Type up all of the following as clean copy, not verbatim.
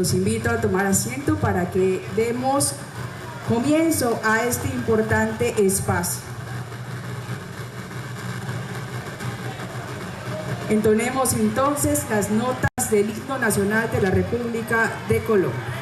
los invito a tomar asiento para que demos comienzo a este importante espacio. Entonemos entonces las notas del himno nacional de la República de Colombia.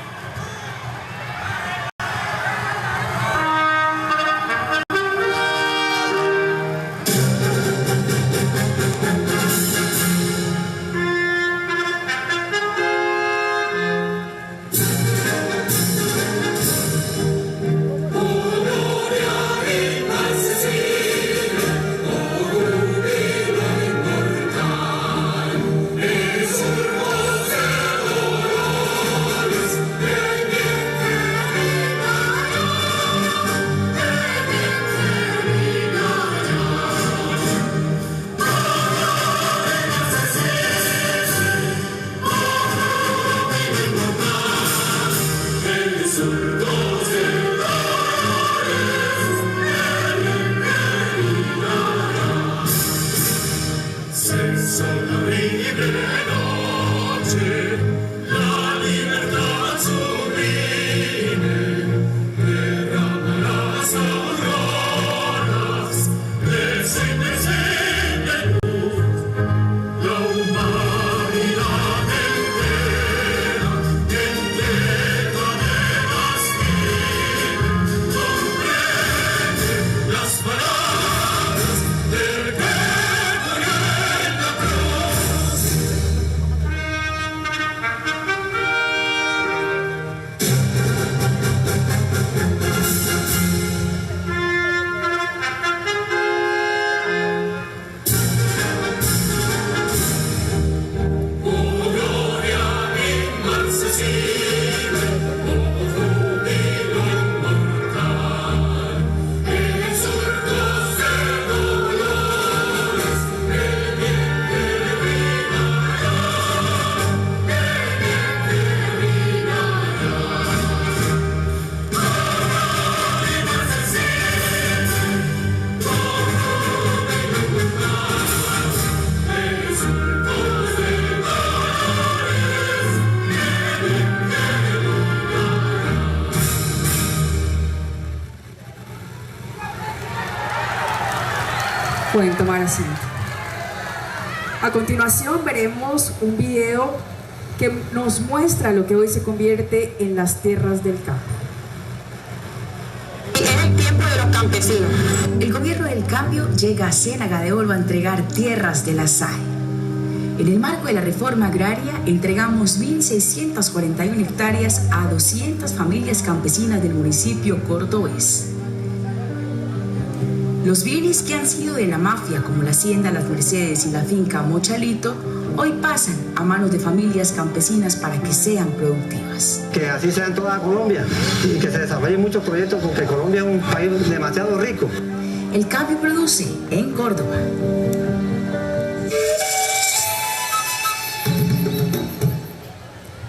Pueden tomar asiento. A continuación veremos un video que nos muestra lo que hoy se convierte en las tierras del campo. En el tiempo de los campesinos. El gobierno del cambio llega a Ciénaga de Oro a entregar tierras de la SAE. En el marco de la reforma agraria entregamos 1.641 hectáreas a 200 familias campesinas del municipio cordobés. Los bienes que han sido de la mafia, como la hacienda Las Mercedes y la finca Mochalito, hoy pasan a manos de familias campesinas para que sean productivas. Que así sea en toda Colombia y que se desarrollen muchos proyectos porque Colombia es un país demasiado rico. El cambio produce en Córdoba.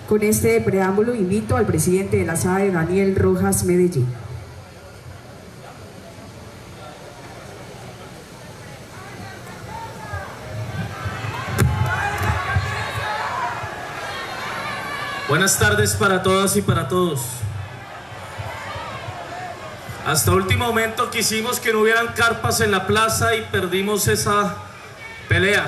Con este preámbulo invito al presidente de la SAE, Daniel Rojas Medellín. Buenas tardes para todas y para todos. Hasta último momento quisimos que no hubieran carpas en la plaza y perdimos esa pelea.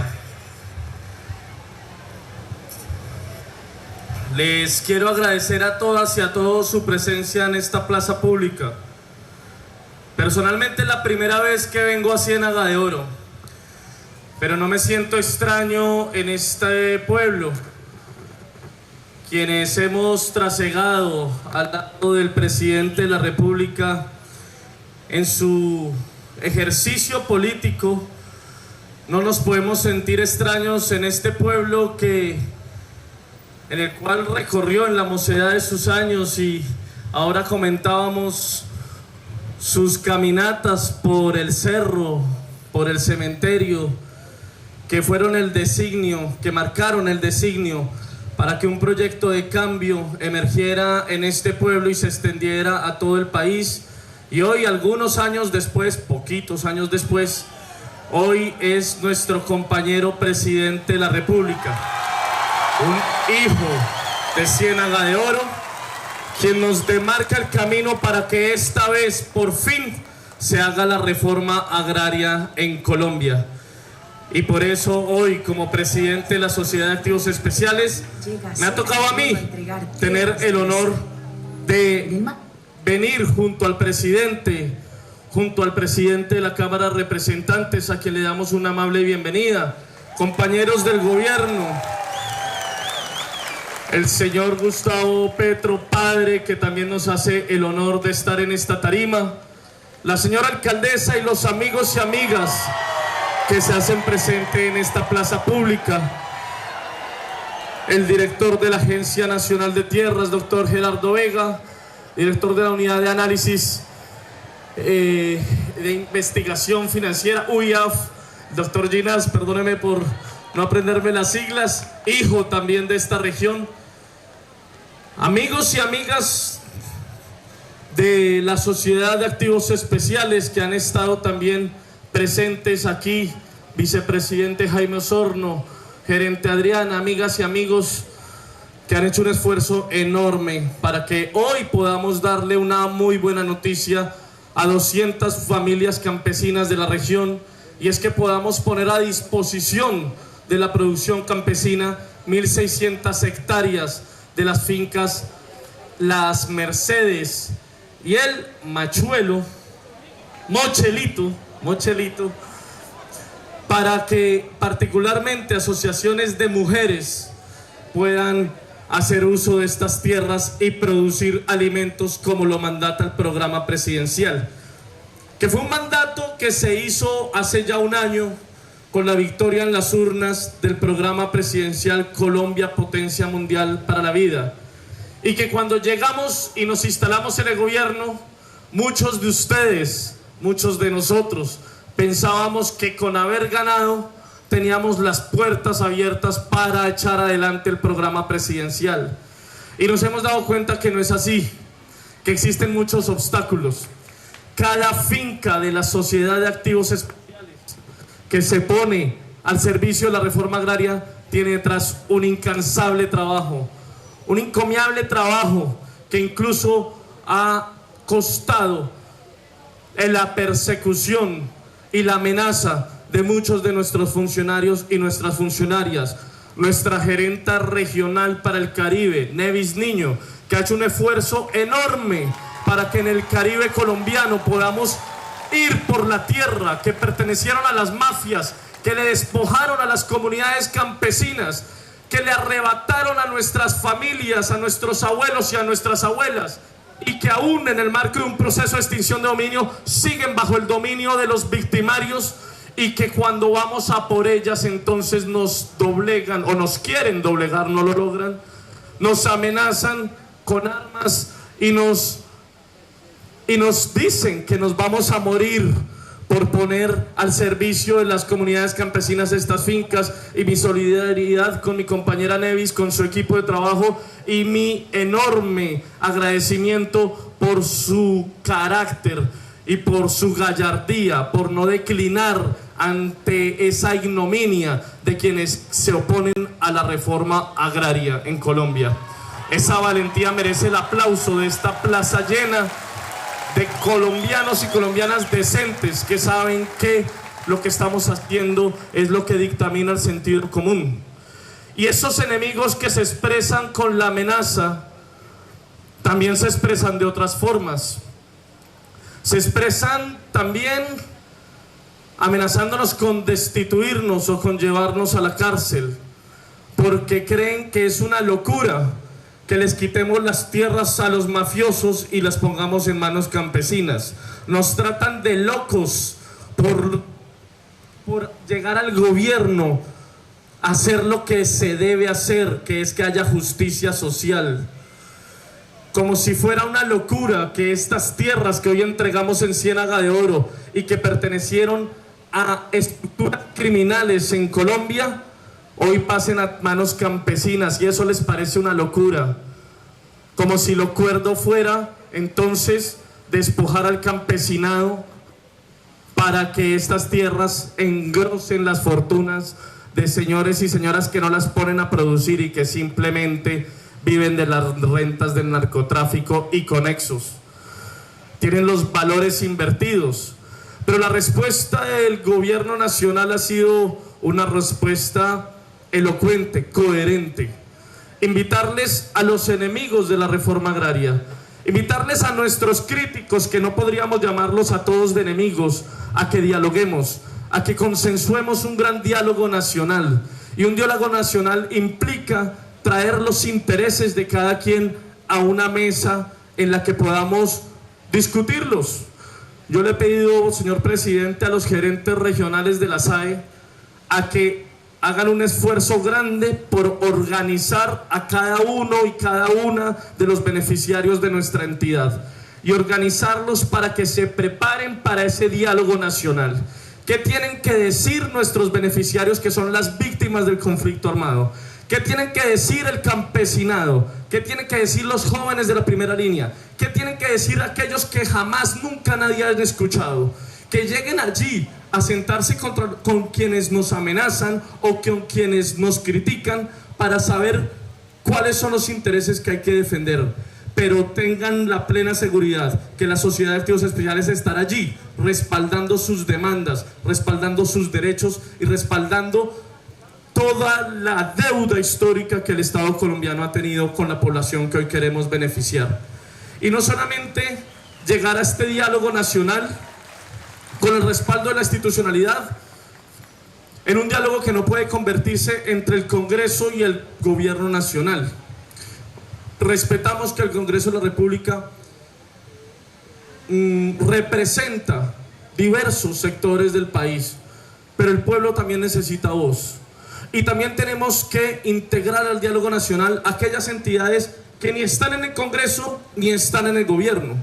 Les quiero agradecer a todas y a todos su presencia en esta plaza pública. Personalmente es la primera vez que vengo a Ciénaga de Oro, pero no me siento extraño en este pueblo. Quienes hemos trasegado al lado del presidente de la República en su ejercicio político, no nos podemos sentir extraños en este pueblo en el cual recorrió en la mocedad de sus años, y ahora comentábamos sus caminatas por el cerro, por el cementerio, que fueron el designio, que marcaron el designio para que un proyecto de cambio emergiera en este pueblo y se extendiera a todo el país. Y hoy, algunos años después, poquitos años después, hoy es nuestro compañero presidente de la República, un hijo de Ciénaga de Oro, quien nos demarca el camino para que esta vez, por fin, se haga la reforma agraria en Colombia. Y por eso hoy, como presidente de la Sociedad de Activos Especiales, me ha tocado a mí tener el honor de venir junto al presidente de la Cámara de Representantes, a quien le damos una amable bienvenida, compañeros del gobierno, el señor Gustavo Petro, padre, que también nos hace el honor de estar en esta tarima, la señora alcaldesa y los amigos y amigas que se hacen presente en esta plaza pública, el director de la Agencia Nacional de Tierras, doctor Gerardo Vega, director de la Unidad de Análisis de Investigación Financiera, UIAF, doctor Ginás, perdóneme por no aprenderme las siglas, hijo también de esta región, amigos y amigas de la Sociedad de Activos Especiales que han estado también presentes aquí, vicepresidente Jaime Osorno, gerente Adriana, amigas y amigos que han hecho un esfuerzo enorme para que hoy podamos darle una muy buena noticia a 200 familias campesinas de la región, y es que podamos poner a disposición de la producción campesina 1.600 hectáreas de las fincas Las Mercedes y el Machuelo, Mochelito, para que particularmente asociaciones de mujeres puedan hacer uso de estas tierras y producir alimentos como lo mandata el programa presidencial, que fue un mandato que se hizo hace ya un año con la victoria en las urnas del programa presidencial Colombia Potencia Mundial para la Vida, y que cuando llegamos y nos instalamos en el gobierno, muchos de ustedes, muchos de nosotros, pensábamos que con haber ganado teníamos las puertas abiertas para echar adelante el programa presidencial. Y nos hemos dado cuenta que no es así, que existen muchos obstáculos. Cada finca de la Sociedad de Activos Especiales que se pone al servicio de la reforma agraria tiene detrás un incansable trabajo, un encomiable trabajo que incluso ha costado en la persecución y la amenaza de muchos de nuestros funcionarios y nuestras funcionarias. Nuestra gerenta regional para el Caribe, Nevis Niño, que ha hecho un esfuerzo enorme para que en el Caribe colombiano podamos ir por la tierra que pertenecieron a las mafias, que le despojaron a las comunidades campesinas, que le arrebataron a nuestras familias, a nuestros abuelos y a nuestras abuelas, y que aún en el marco de un proceso de extinción de dominio siguen bajo el dominio de los victimarios, y que cuando vamos a por ellas entonces nos doblegan o nos quieren doblegar, no lo logran, nos amenazan con armas y nos dicen que nos vamos a morir por poner al servicio de las comunidades campesinas estas fincas. Y mi solidaridad con mi compañera Nevis, con su equipo de trabajo, y mi enorme agradecimiento por su carácter y por su gallardía, por no declinar ante esa ignominia de quienes se oponen a la reforma agraria en Colombia. Esa valentía merece el aplauso de esta plaza llena de colombianos y colombianas decentes que saben que lo que estamos haciendo es lo que dictamina el sentido común. Y esos enemigos que se expresan con la amenaza también se expresan de otras formas. Se expresan también amenazándonos con destituirnos o con llevarnos a la cárcel, porque creen que es una locura que les quitemos las tierras a los mafiosos y las pongamos en manos campesinas. Nos tratan de locos por llegar al gobierno a hacer lo que se debe hacer, que es que haya justicia social. Como si fuera una locura que estas tierras que hoy entregamos en Ciénaga de Oro y que pertenecieron a estructuras criminales en Colombia, hoy pasen a manos campesinas, y eso les parece una locura. Como si lo cuerdo fuera entonces despojar al campesinado para que estas tierras engrosen las fortunas de señores y señoras que no las ponen a producir y que simplemente viven de las rentas del narcotráfico y conexos. Tienen los valores invertidos. Pero la respuesta del gobierno nacional ha sido una respuesta elocuente, coherente. Invitarles a los enemigos de la reforma agraria, invitarles a nuestros críticos, que no podríamos llamarlos a todos de enemigos, a que dialoguemos, a que consensuemos un gran diálogo nacional. Y un diálogo nacional implica traer los intereses de cada quien a una mesa en la que podamos discutirlos. Yo le he pedido, señor presidente, a los gerentes regionales de la SAE a que hagan un esfuerzo grande por organizar a cada uno y cada una de los beneficiarios de nuestra entidad y organizarlos para que se preparen para ese diálogo nacional. ¿Qué tienen que decir nuestros beneficiarios, que son las víctimas del conflicto armado? ¿Qué tienen que decir el campesinado? ¿Qué tienen que decir los jóvenes de la primera línea? ¿Qué tienen que decir aquellos que jamás, nunca nadie han escuchado? Que lleguen allí a sentarse con quienes nos amenazan o con quienes nos critican para saber cuáles son los intereses que hay que defender. Pero tengan la plena seguridad que la Sociedad de Activos Especiales estará allí respaldando sus demandas, respaldando sus derechos y respaldando toda la deuda histórica que el Estado colombiano ha tenido con la población que hoy queremos beneficiar. Y no solamente llegar a este diálogo nacional con el respaldo de la institucionalidad, en un diálogo que no puede convertirse entre el Congreso y el gobierno nacional. Respetamos que el Congreso de la República representa diversos sectores del país, pero el pueblo también necesita voz. Y también tenemos que integrar al diálogo nacional aquellas entidades que ni están en el Congreso ni están en el gobierno.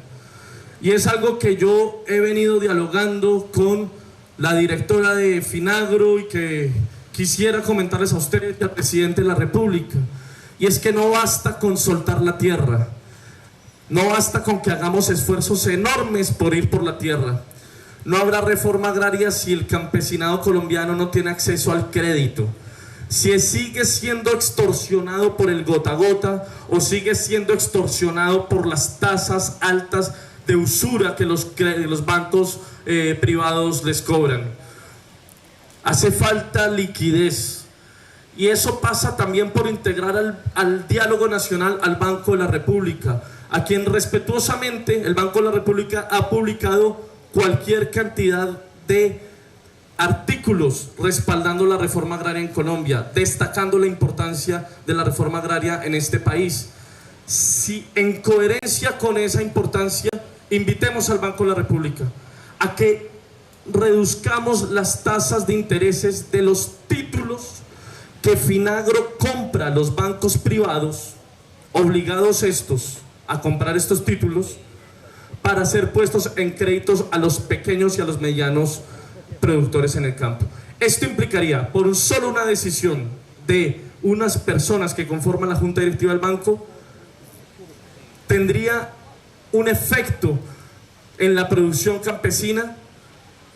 Y es algo que yo he venido dialogando con la directora de Finagro y que quisiera comentarles a ustedes y al presidente de la República. Y es que no basta con soltar la tierra, no basta con que hagamos esfuerzos enormes por ir por la tierra. No habrá reforma agraria si el campesinado colombiano no tiene acceso al crédito, si sigue siendo extorsionado por el gota a gota o sigue siendo extorsionado por las tasas altas de usura que los bancos privados les cobran. Hace falta liquidez. Y eso pasa también por integrar al diálogo nacional al Banco de la República, a quien respetuosamente el Banco de la República ha publicado cualquier cantidad de artículos respaldando la reforma agraria en Colombia, destacando la importancia de la reforma agraria en este país. Si en coherencia con esa importancia, invitemos al Banco de la República a que reduzcamos las tasas de intereses de los títulos que Finagro compra a los bancos privados, obligados estos a comprar estos títulos para ser puestos en créditos a los pequeños y a los medianos productores en el campo. Esto implicaría, por solo una decisión de unas personas que conforman la junta directiva del banco, tendría un efecto en la producción campesina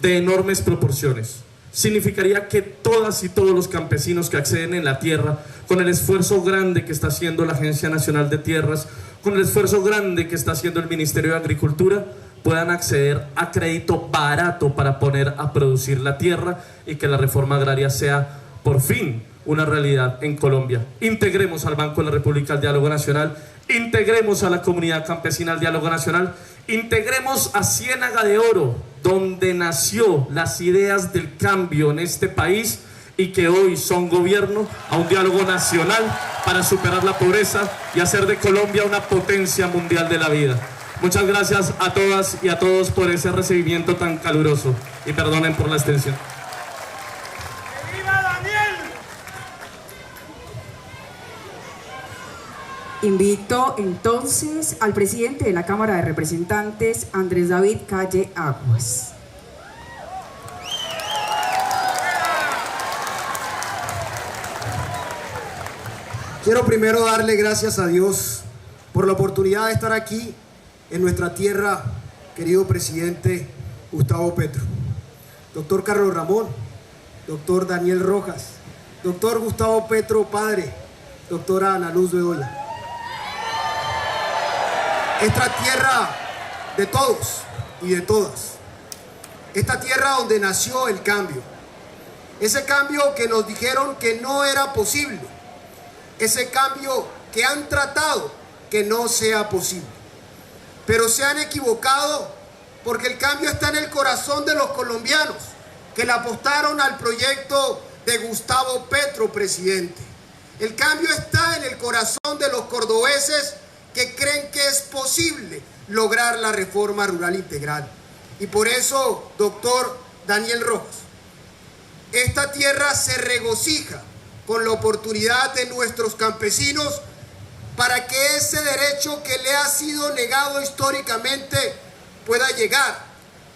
de enormes proporciones. Significaría que todas y todos los campesinos que acceden en la tierra, con el esfuerzo grande que está haciendo la Agencia Nacional de Tierras, con el esfuerzo grande que está haciendo el Ministerio de Agricultura, puedan acceder a crédito barato para poner a producir la tierra y que la reforma agraria sea por fin una realidad en Colombia. Integremos al Banco de la República al diálogo nacional, integremos a la comunidad campesina al diálogo nacional, integremos a Ciénaga de Oro, donde nació las ideas del cambio en este país y que hoy son gobierno, a un diálogo nacional para superar la pobreza y hacer de Colombia una potencia mundial de la vida. Muchas gracias a todas y a todos por ese recibimiento tan caluroso y perdonen por la extensión. Invito entonces al presidente de la Cámara de Representantes, Andrés David Calle Aguas. Quiero primero darle gracias a Dios por la oportunidad de estar aquí en nuestra tierra, querido presidente Gustavo Petro, doctor Carlos Ramón, doctor Daniel Rojas, doctor Gustavo Petro padre, doctora Ana Luz Bedoya, Esta tierra de todos y de todas. Esta tierra donde nació el cambio. Ese cambio que nos dijeron que no era posible. Ese cambio que han tratado que no sea posible. Pero se han equivocado porque el cambio está en el corazón de los colombianos que le apostaron al proyecto de Gustavo Petro, presidente. El cambio está en el corazón de los cordobeses que creen que es posible lograr la reforma rural integral. Y por eso, doctor Daniel Rojas, esta tierra se regocija con la oportunidad de nuestros campesinos para que ese derecho que le ha sido negado históricamente pueda llegar,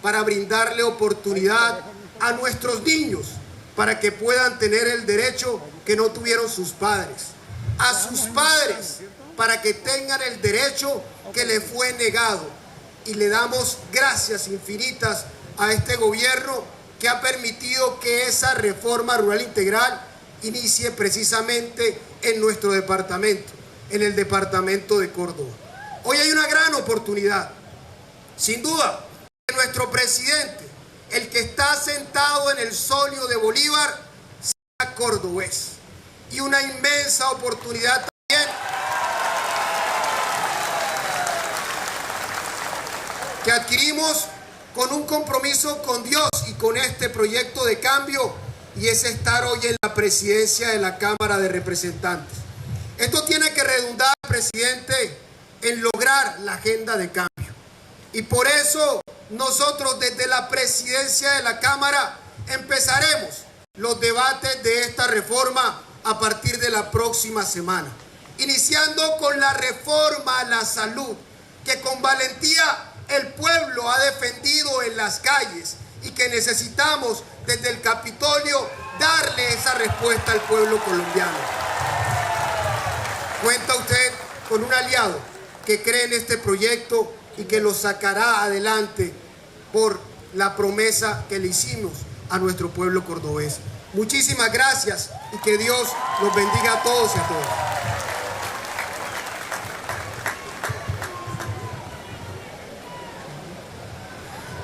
para brindarle oportunidad a nuestros niños, para que puedan tener el derecho que no tuvieron sus padres, a sus padres, para que tengan el derecho que le fue negado. Y le damos gracias infinitas a este gobierno que ha permitido que esa reforma rural integral inicie precisamente en nuestro departamento, en el departamento de Córdoba. Hoy hay una gran oportunidad, sin duda, que nuestro presidente, el que está sentado en el solio de Bolívar, sea cordobés. Y una inmensa oportunidad también que adquirimos con un compromiso con Dios y con este proyecto de cambio, y es estar hoy en la presidencia de la Cámara de Representantes. Esto tiene que redundar, presidente, en lograr la agenda de cambio. Y por eso nosotros desde la presidencia de la Cámara empezaremos los debates de esta reforma a partir de la próxima semana, iniciando con la reforma a la salud, que con valentía el pueblo ha defendido en las calles y que necesitamos desde el Capitolio darle esa respuesta al pueblo colombiano. Cuenta usted con un aliado que cree en este proyecto y que lo sacará adelante por la promesa que le hicimos a nuestro pueblo cordobés. Muchísimas gracias y que Dios los bendiga a todos y a todas.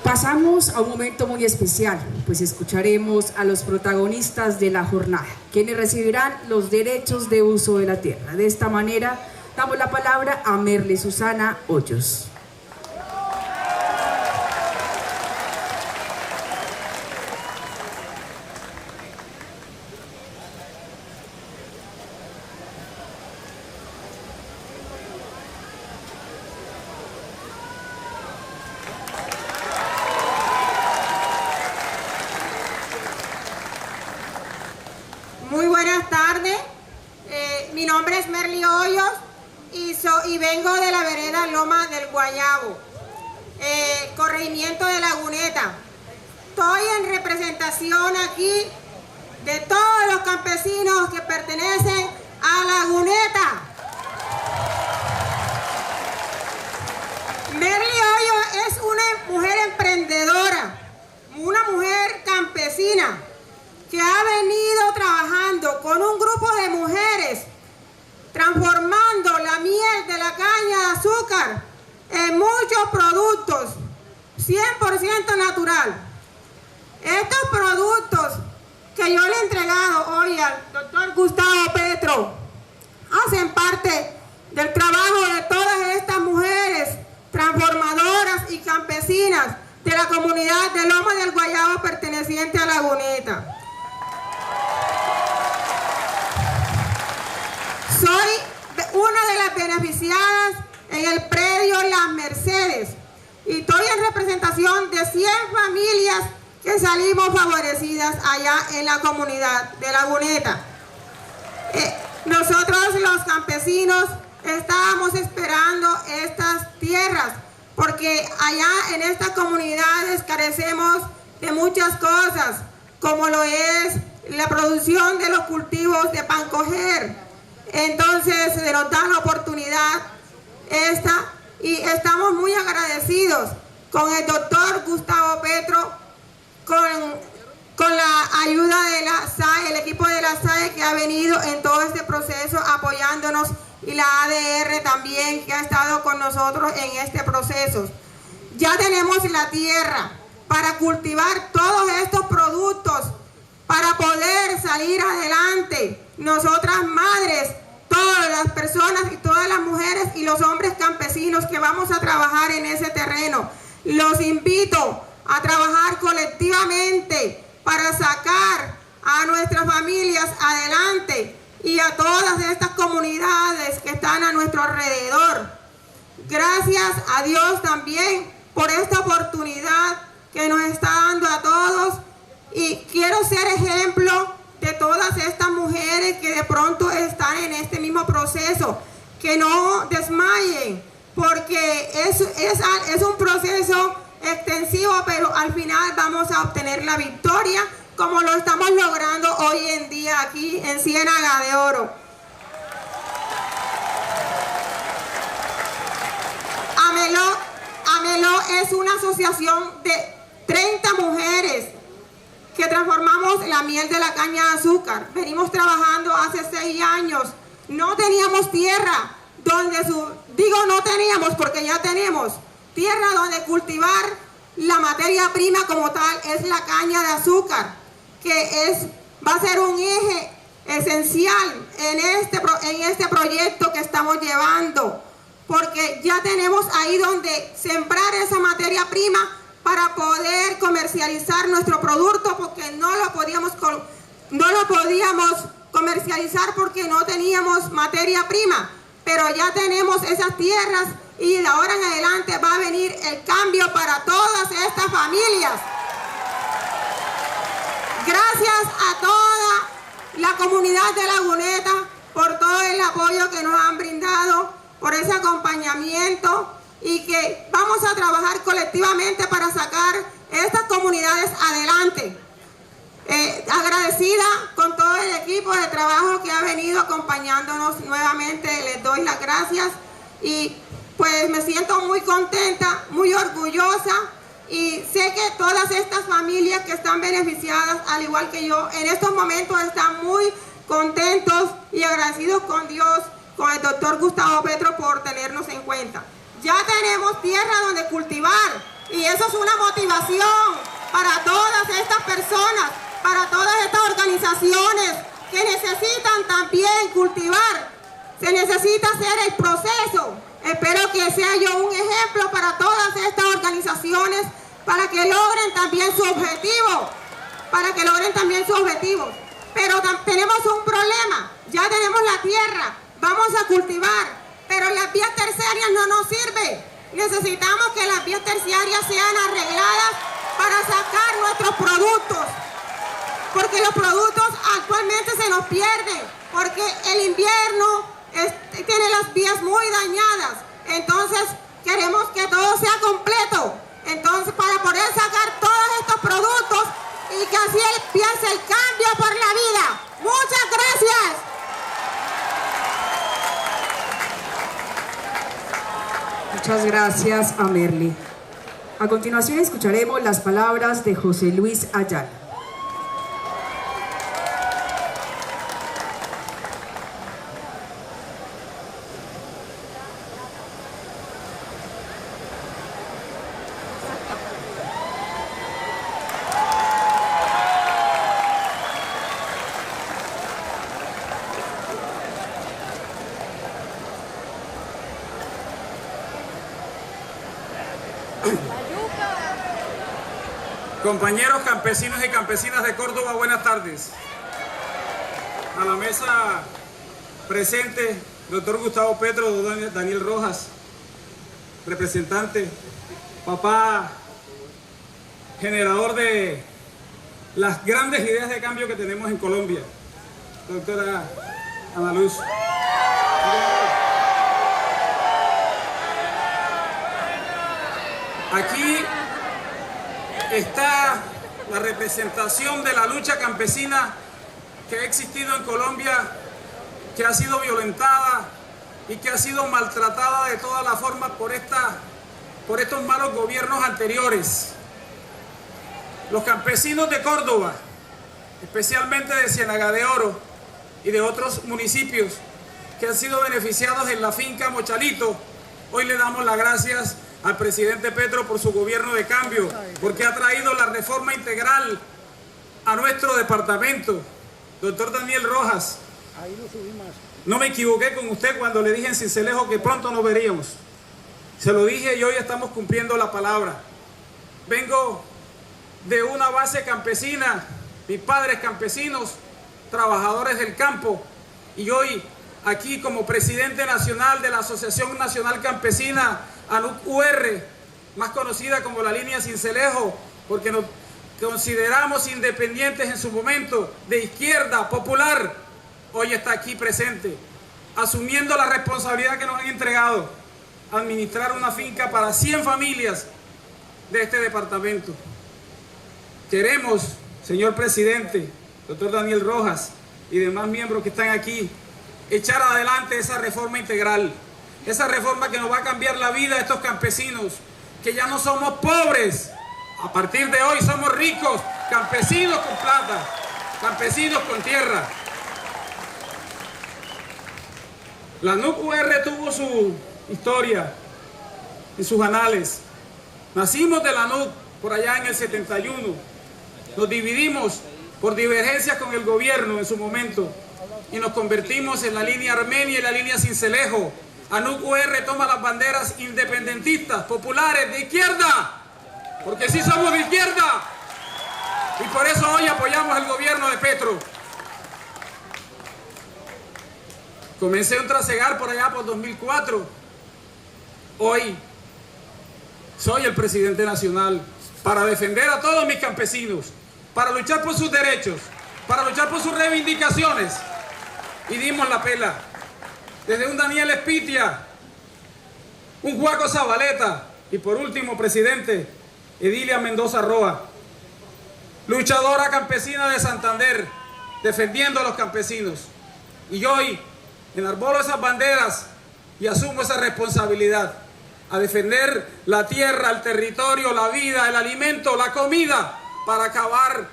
Pasamos a un momento muy especial, pues escucharemos a los protagonistas de la jornada, quienes recibirán los derechos de uso de la tierra. De esta manera, damos la palabra a Merle Susana Hoyos. Muy buenas tardes, mi nombre es Merly Hoyos y vengo de la vereda Loma del Guayabo, corregimiento de Laguneta. Estoy en representación aquí de todos los campesinos que pertenecen a Laguneta. Merly Hoyos es una mujer emprendedora, una mujer campesina, que ha venido trabajando con un grupo de mujeres, transformando la miel de la caña de azúcar en muchos productos 100% natural. Estos productos que yo le he entregado hoy al doctor Gustavo Petro hacen parte del trabajo de todas estas mujeres transformadoras y campesinas de la comunidad de Loma del Guayabo perteneciente a Laguneta. Soy una de las beneficiadas en el predio Las Mercedes y estoy en representación de 100 familias que salimos favorecidas allá en la comunidad de Laguneta. Nosotros los campesinos estábamos esperando estas tierras porque allá en estas comunidades carecemos de muchas cosas, como lo es la producción de los cultivos de pan coger. Entonces se nos da la oportunidad esta y estamos muy agradecidos con el doctor Gustavo Petro, con la ayuda de la SAE, el equipo de la SAE que ha venido en todo este proceso apoyándonos y la ADR también, que ha estado con nosotros en este proceso. Ya tenemos la tierra para cultivar todos estos productos, para poder salir adelante. Nosotras madres, todas las personas y todas las mujeres y los hombres campesinos que vamos a trabajar en ese terreno, los invito a trabajar colectivamente para sacar a nuestras familias adelante y a todas estas comunidades que están a nuestro alrededor. Gracias a Dios también por esta oportunidad que nos está dando a todos, y quiero ser ejemplo de todas estas mujeres que de pronto están en este mismo proceso, que no desmayen, porque es un proceso extensivo, pero al final vamos a obtener la victoria, como lo estamos logrando hoy en día aquí en Ciénaga de Oro. AMELO es una asociación de 30 mujeres que transformamos la miel de la caña de azúcar. Venimos trabajando hace 6 años. No teníamos tierra donde no teníamos, porque ya tenemos tierra donde cultivar la materia prima como tal, es la caña de azúcar, que va a ser un eje esencial en este proyecto que estamos llevando, porque ya tenemos ahí donde sembrar esa materia prima para poder comercializar nuestro producto, porque no lo podíamos comercializar porque no teníamos materia prima, pero ya tenemos esas tierras y de ahora en adelante va a venir el cambio para todas estas familias. Gracias a toda la comunidad de Laguneta por todo el apoyo que nos han brindado, por ese acompañamiento, y que vamos a trabajar colectivamente para sacar estas comunidades adelante. Agradecida con todo el equipo de trabajo que ha venido acompañándonos nuevamente, les doy las gracias y pues me siento muy contenta, muy orgullosa, y sé que todas estas familias que están beneficiadas, al igual que yo, en estos momentos están muy contentos y agradecidos con Dios, con el doctor Gustavo Petro por tenernos en cuenta. Ya tenemos tierra donde cultivar y eso es una motivación para todas estas personas, para todas estas organizaciones que necesitan también cultivar. Se necesita hacer el proceso. Espero que sea yo un ejemplo para todas estas organizaciones, para que logren también su objetivo, Pero tenemos un problema, ya tenemos la tierra, vamos a cultivar, pero las vías terciarias no nos sirven. Necesitamos que las vías terciarias sean arregladas para sacar nuestros productos, porque los productos actualmente se nos pierden, porque el invierno tiene las vías muy dañadas. Entonces queremos que todo sea completo, entonces para poder sacar todos estos productos y que así empiece el cambio por la vida. Muchas gracias. Muchas gracias a Merly. A continuación escucharemos las palabras de José Luis Ayala. Compañeros campesinos y campesinas de Córdoba, buenas tardes. A la mesa presente, doctor Gustavo Petro, don Daniel Rojas, representante, papá, generador de las grandes ideas de cambio que tenemos en Colombia, doctora Ana Luz. Aquí está la representación de la lucha campesina que ha existido en Colombia, que ha sido violentada y que ha sido maltratada de todas las formas por estos malos gobiernos anteriores. Los campesinos de Córdoba, especialmente de Ciénaga de Oro y de otros municipios, que han sido beneficiados en la finca Mochalito. Hoy le damos las gracias al presidente Petro por su gobierno de cambio, porque ha traído la reforma integral a nuestro departamento. Doctor Daniel Rojas, no me equivoqué con usted cuando le dije en Sincelejo que pronto nos veríamos. Se lo dije y hoy estamos cumpliendo la palabra. Vengo de una base campesina, mis padres campesinos, trabajadores del campo, y hoy aquí como presidente nacional de la Asociación Nacional Campesina ANUC-UR, más conocida como la línea Sincelejo, porque nos consideramos independientes en su momento, de izquierda, popular, hoy está aquí presente, asumiendo la responsabilidad que nos han entregado, administrar una finca para 100 familias de este departamento. Queremos, señor presidente, doctor Daniel Rojas y demás miembros que están aquí, echar adelante esa reforma integral, esa reforma que nos va a cambiar la vida de estos campesinos, que ya no somos pobres, a partir de hoy somos ricos, campesinos con plata, campesinos con tierra. La ANUC-UR tuvo su historia en sus anales. Nacimos de la ANUC por allá en el 71, nos dividimos por divergencias con el gobierno en su momento y nos convertimos en la línea Armenia y la línea Sincelejo. ANUC-UR toma las banderas independentistas, populares, de izquierda, porque sí somos de izquierda, y por eso hoy apoyamos el gobierno de Petro. Comencé un trasegar por allá por 2004, hoy soy el presidente nacional para defender a todos mis campesinos, para luchar por sus derechos, para luchar por sus reivindicaciones, y dimos la pela. Desde un Daniel Espitia, un Juaco Zabaleta y por último, presidente, Edilia Mendoza Roa, luchadora campesina de Santander, defendiendo a los campesinos. Y hoy enarbolo esas banderas y asumo esa responsabilidad, a defender la tierra, el territorio, la vida, el alimento, la comida, para acabar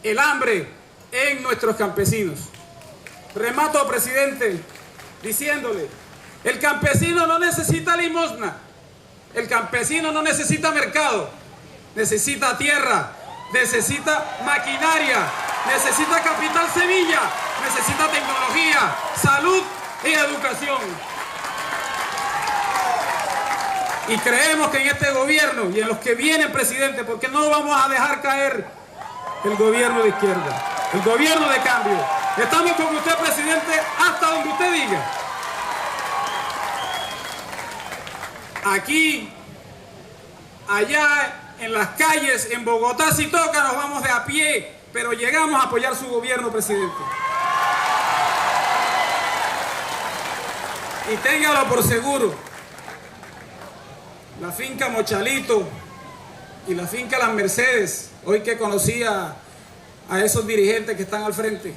el hambre en nuestros campesinos. Remato, presidente, diciéndole, el campesino no necesita limosna, el campesino no necesita mercado, necesita tierra, necesita maquinaria, necesita capital semilla, necesita tecnología, salud y educación. Y creemos que en este gobierno y en los que vienen, presidente, porque no vamos a dejar caer el gobierno de izquierda, el gobierno de cambio. Estamos con usted, presidente, hasta donde usted diga. Aquí, allá, en las calles, en Bogotá, si toca, nos vamos de a pie, pero llegamos a apoyar su gobierno, presidente. Y téngalo por seguro, la finca Mochalito y la finca Las Mercedes, hoy que conocía a esos dirigentes que están al frente,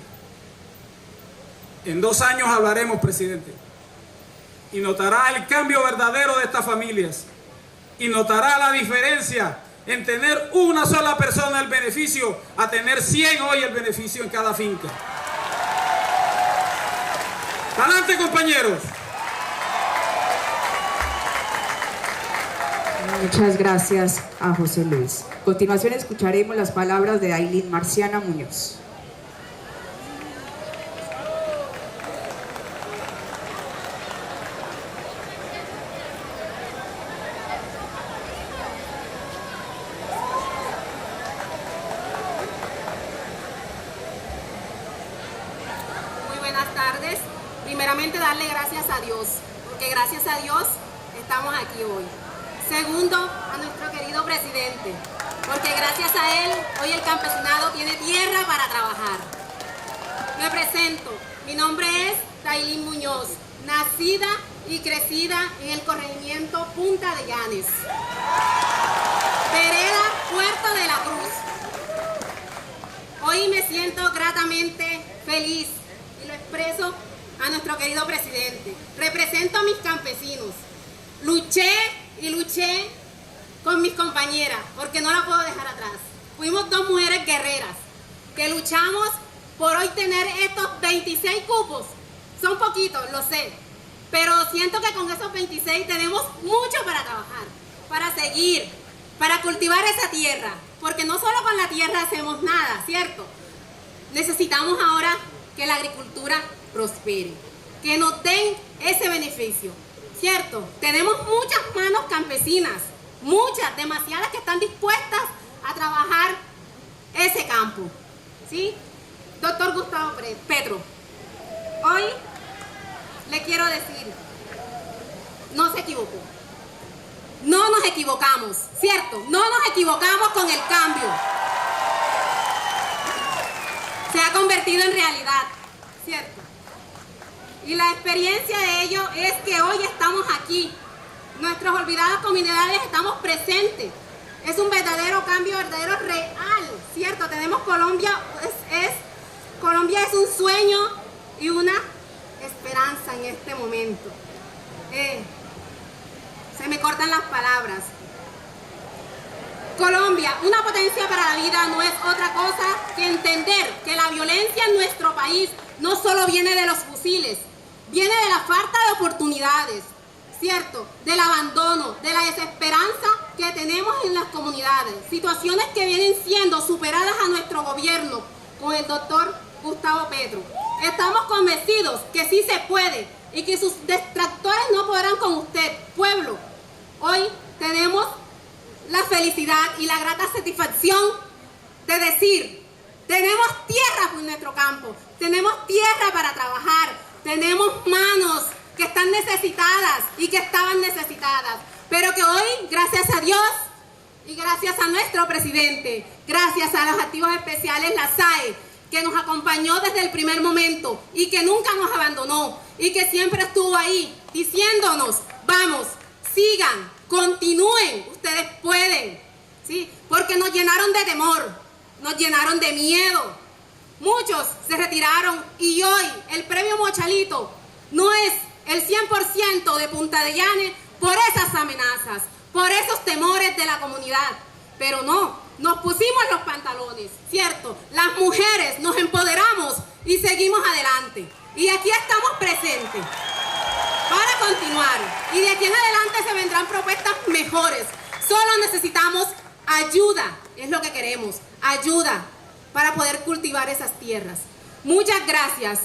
en 2 años hablaremos, presidente, y notará el cambio verdadero de estas familias, y notará la diferencia en tener una sola persona el beneficio a tener 100 hoy el beneficio en cada finca. ¡Adelante, compañeros! Muchas gracias a José Luis. A continuación escucharemos las palabras de Ailín Marciana Muñoz. Muy buenas tardes. Primeramente, darle gracias a Dios, porque gracias a Dios estamos aquí hoy. Segundo, a nuestro querido presidente, porque gracias a él hoy el campesinado tiene tierra para trabajar. Me presento, mi nombre es Ailín Muñoz, nacida y crecida en el corregimiento Punta de Llanes, vereda Puerto de la Cruz. Hoy me siento gratamente feliz y lo expreso a nuestro querido presidente. Represento a mis campesinos. Luché y luché con mis compañeras, porque no la puedo dejar atrás. Fuimos 2 mujeres guerreras que luchamos por hoy tener estos 26 cupos Son poquitos, lo sé, pero siento que con esos 26 tenemos mucho para trabajar, para seguir, para cultivar esa tierra, porque no solo con la tierra hacemos nada, ¿cierto? Necesitamos ahora que la agricultura prospere, que nos den ese beneficio, ¿cierto? Tenemos muchas manos campesinas, muchas, demasiadas, que están dispuestas a trabajar ese campo, ¿sí? Doctor Gustavo Petro, hoy le quiero decir, no se equivocó. No nos equivocamos, ¿cierto? No nos equivocamos con el cambio. Se ha convertido en realidad, ¿cierto? Y la experiencia de ello es que hoy estamos aquí. Nuestras olvidadas comunidades estamos presentes. Es un verdadero cambio, verdadero real, ¿cierto? Tenemos Colombia, Colombia es un sueño y una esperanza en este momento. Se me cortan las palabras. Colombia, una potencia para la vida, no es otra cosa que entender que la violencia en nuestro país no solo viene de los fusiles, viene de la falta de oportunidades, ¿cierto? Del abandono, de la desesperanza que tenemos en las comunidades, situaciones que vienen siendo superadas a nuestro gobierno con el doctor Gustavo Petro. Estamos convencidos que sí se puede y que sus detractores no podrán con usted, pueblo. Hoy tenemos la felicidad y la grata satisfacción de decir, tenemos tierra por nuestro campo, tenemos tierra para trabajar, tenemos manos que están necesitadas y que estaban necesitadas, pero que hoy, gracias a Dios y gracias a nuestro presidente, gracias a los activos especiales, la SAE, que nos acompañó desde el primer momento y que nunca nos abandonó y que siempre estuvo ahí diciéndonos, vamos, sigan, continúen, ustedes pueden, ¿sí? Porque nos llenaron de temor, nos llenaron de miedo. Muchos se retiraron y hoy el premio Mochalito no es el 100% de Punta de Llanes por esas amenazas, por esos temores de la comunidad, pero no. Nos pusimos los pantalones, ¿cierto? Las mujeres nos empoderamos y seguimos adelante. Y aquí estamos presentes para continuar. Y de aquí en adelante se vendrán propuestas mejores. Solo necesitamos ayuda, es lo que queremos. Ayuda para poder cultivar esas tierras. Muchas gracias.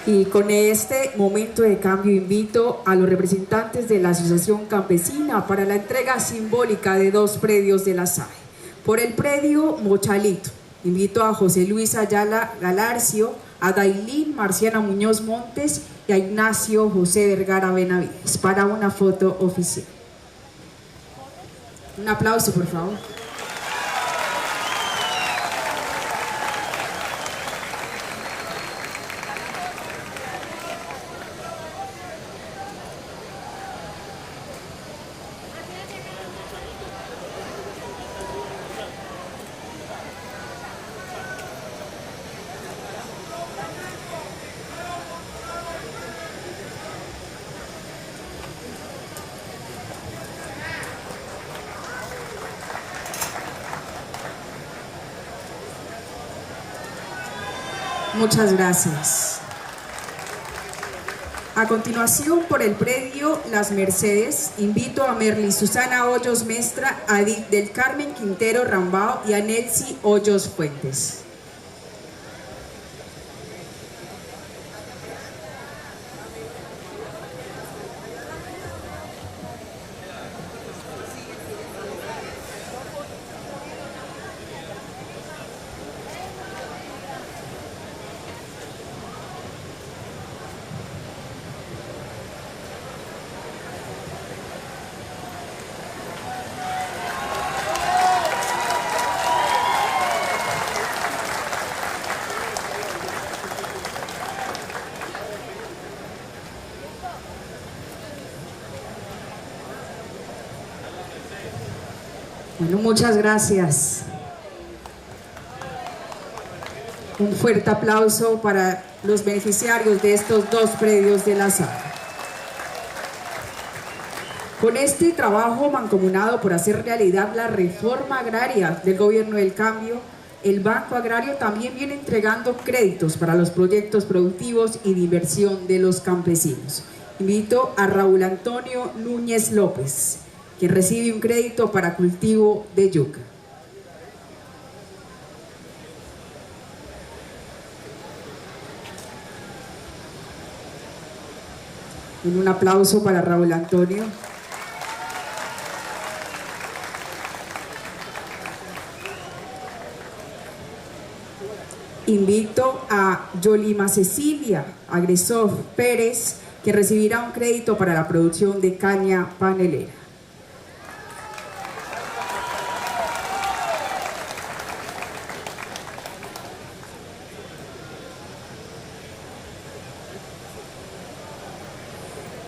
Y con este momento de cambio invito a los representantes de la Asociación Campesina para la entrega simbólica de 2 predios de la SAE. Por el predio Mochalito, invito a José Luis Ayala Galarcio, a Dailín Marciana Muñoz Montes y a Ignacio José Vergara Benavides para una foto oficial. Un aplauso, por favor. Muchas gracias. A continuación, por el predio Las Mercedes, invito a Merly Susana Hoyos Mestra, a Edith del Carmen Quintero Rambao y a Nelcy Hoyos Fuentes. Bueno, muchas gracias. Un fuerte aplauso para los beneficiarios de estos 2 predios de la SAE. Con este trabajo mancomunado por hacer realidad la reforma agraria del Gobierno del Cambio, el Banco Agrario también viene entregando créditos para los proyectos productivos y de inversión de los campesinos. Invito a Raúl Antonio Núñez López, quien recibe un crédito para cultivo de yuca. Un aplauso para Raúl Antonio. Invito a Yolima Cecilia Agresov Pérez, que recibirá un crédito para la producción de caña panelera.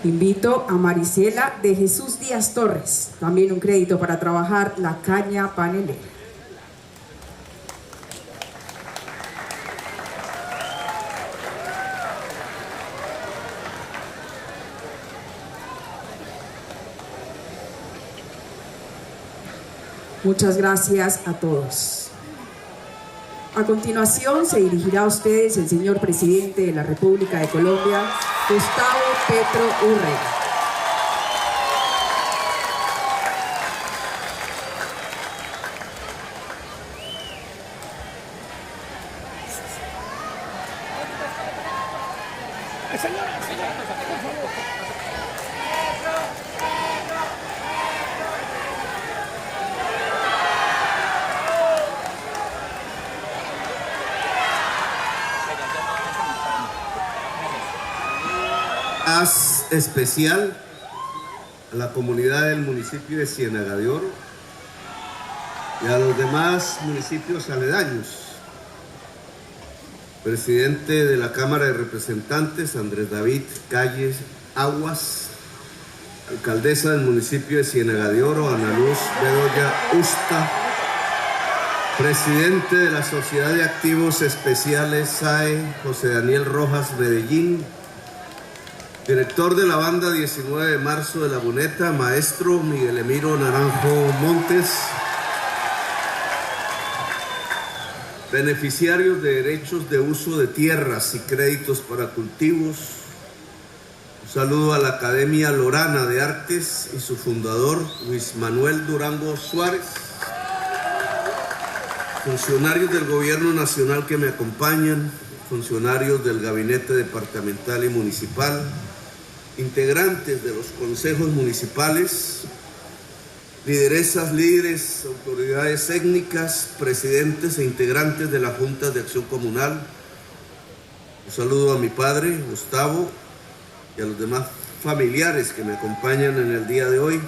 Invito a Marisela de Jesús Díaz Torres, también un crédito para trabajar la caña panelera. Muchas gracias a todos. A continuación se dirigirá a ustedes el señor presidente de la República de Colombia, Gustavo Petro Urrego. Especial a la comunidad del municipio de Ciénaga de Oro y a los demás municipios aledaños. Presidente de la Cámara de Representantes, Andrés David Calles Aguas, alcaldesa del municipio de Ciénaga de Oro, Ana Luz Bedoya Usta, presidente de la Sociedad de Activos Especiales SAE, José Daniel Rojas Medellín, director de la banda 19 de marzo de La Boneta, maestro Miguel Emiro Naranjo Montes, beneficiarios de derechos de uso de tierras y créditos para cultivos. Un saludo a la Academia Lorana de Artes y su fundador, Luis Manuel Durango Suárez, funcionarios del Gobierno Nacional que me acompañan, funcionarios del Gabinete Departamental y Municipal, integrantes de los consejos municipales, lideresas, líderes, autoridades técnicas, presidentes e integrantes de la Junta de Acción Comunal. Un saludo a mi padre, Gustavo, y a los demás familiares que me acompañan en el día de hoy,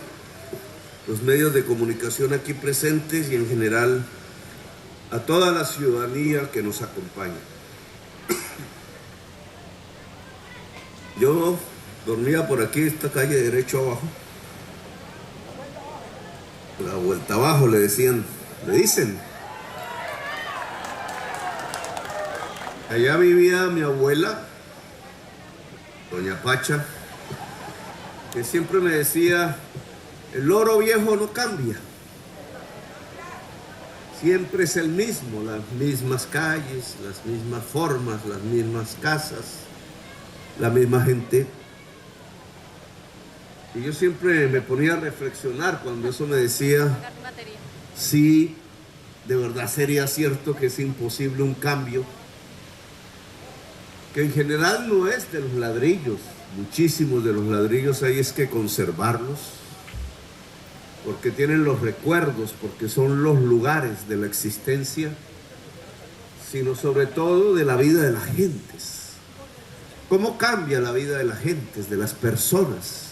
los medios de comunicación aquí presentes y en general a toda la ciudadanía que nos acompaña. Yo dormía por aquí, esta calle derecho abajo. La vuelta abajo le dicen. Allá vivía mi abuela, doña Pacha, que siempre me decía, el loro viejo no cambia. Siempre es el mismo, las mismas calles, las mismas formas, las mismas casas, la misma gente. Y yo siempre me ponía a reflexionar cuando eso me decía, sí, de verdad sería cierto que es imposible un cambio, que en general no es de los ladrillos, muchísimos de los ladrillos hay es que conservarlos, porque tienen los recuerdos, porque son los lugares de la existencia, sino sobre todo de la vida de las gentes. ¿Cómo cambia la vida de las gentes, de las personas?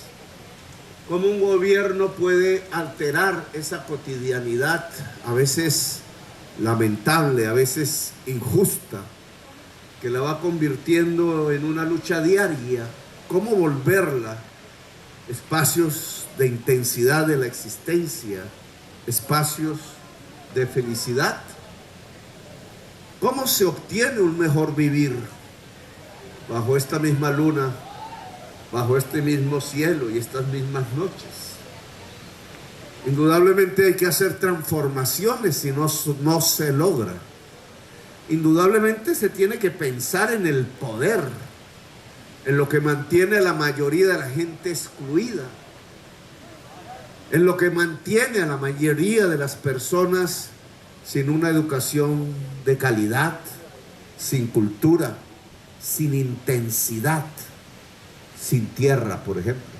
¿Cómo un gobierno puede alterar esa cotidianidad, a veces lamentable, a veces injusta, que la va convirtiendo en una lucha diaria? ¿Cómo volverla espacios de intensidad de la existencia, espacios de felicidad? ¿Cómo se obtiene un mejor vivir bajo esta misma luna, bajo este mismo cielo y estas mismas noches? Indudablemente hay que hacer transformaciones si no se logra. indudablemente se tiene que pensar en el poder, en lo que mantiene a la mayoría de la gente excluida, en lo que mantiene a la mayoría de las personas sin una educación de calidad, sin cultura, sin intensidad, sin tierra, por ejemplo.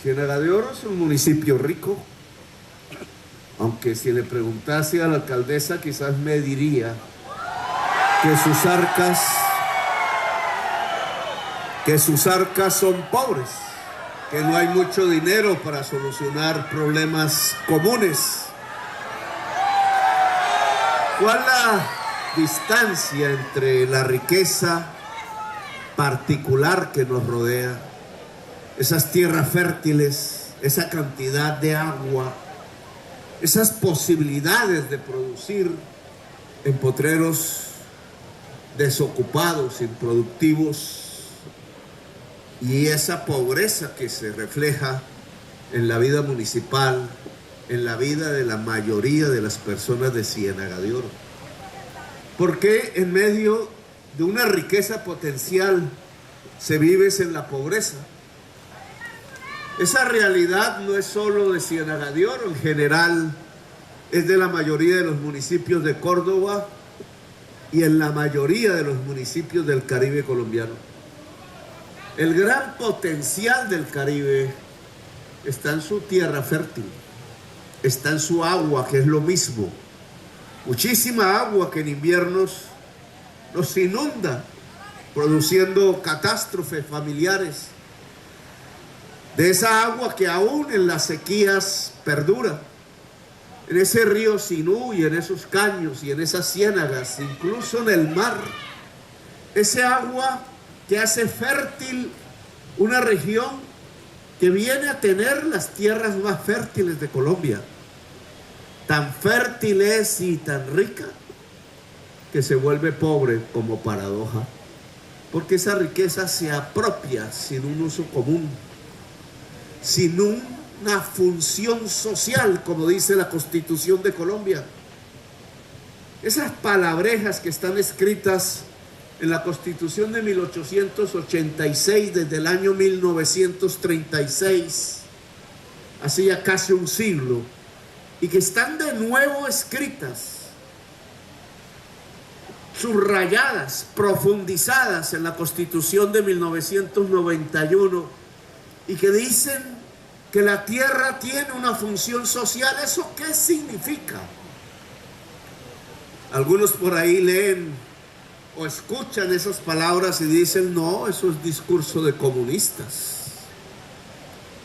Ciénaga de Oro es un municipio rico, aunque si le preguntase a la alcaldesa quizás me diría que sus arcas son pobres, que no hay mucho dinero para solucionar problemas comunes. ¿Cuál es la distancia entre la riqueza particular que nos rodea, esas tierras fértiles, esa cantidad de agua, esas posibilidades de producir en potreros desocupados, improductivos, y esa pobreza que se refleja en la vida municipal, en la vida de la mayoría de las personas de Ciénaga de Oro? ¿Por qué en medio de una riqueza potencial se vive en la pobreza? Esa realidad no es solo de Ciénaga de Oro, en general es de la mayoría de los municipios de Córdoba y en la mayoría de los municipios del Caribe colombiano. El gran potencial del Caribe está en su tierra fértil, está en su agua, que es lo mismo. Muchísima agua que en inviernos nos inunda, produciendo catástrofes familiares. De esa agua que aún en las sequías perdura, en ese río Sinú y en esos caños y en esas ciénagas, incluso en el mar. Ese agua que hace fértil una región que viene a tener las tierras más fértiles de Colombia. Tan fértil es y tan rica que se vuelve pobre como paradoja, porque esa riqueza se apropia sin un uso común, sin una función social, como dice la Constitución de Colombia. Esas palabrejas que están escritas en la Constitución de 1886, desde el año 1936, hace ya casi un siglo, y que están de nuevo escritas, subrayadas, profundizadas en la Constitución de 1991, y que dicen que la tierra tiene una función social. ¿Eso qué significa? Algunos por ahí leen o escuchan esas palabras y dicen: no, eso es discurso de comunistas,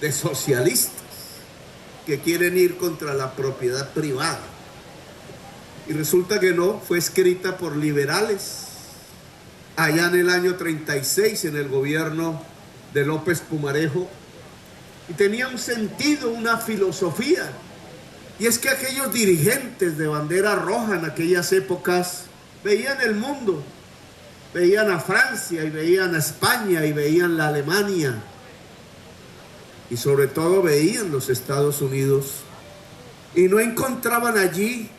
de socialistas, que quieren ir contra la propiedad privada. Y resulta que no, fue escrita por liberales allá en el año 36, en el gobierno de López Pumarejo, y tenía un sentido, una filosofía, y es que aquellos dirigentes de bandera roja en aquellas épocas veían el mundo, veían a Francia y veían a España y veían la Alemania, y sobre todo veían los Estados Unidos, y no encontraban allí,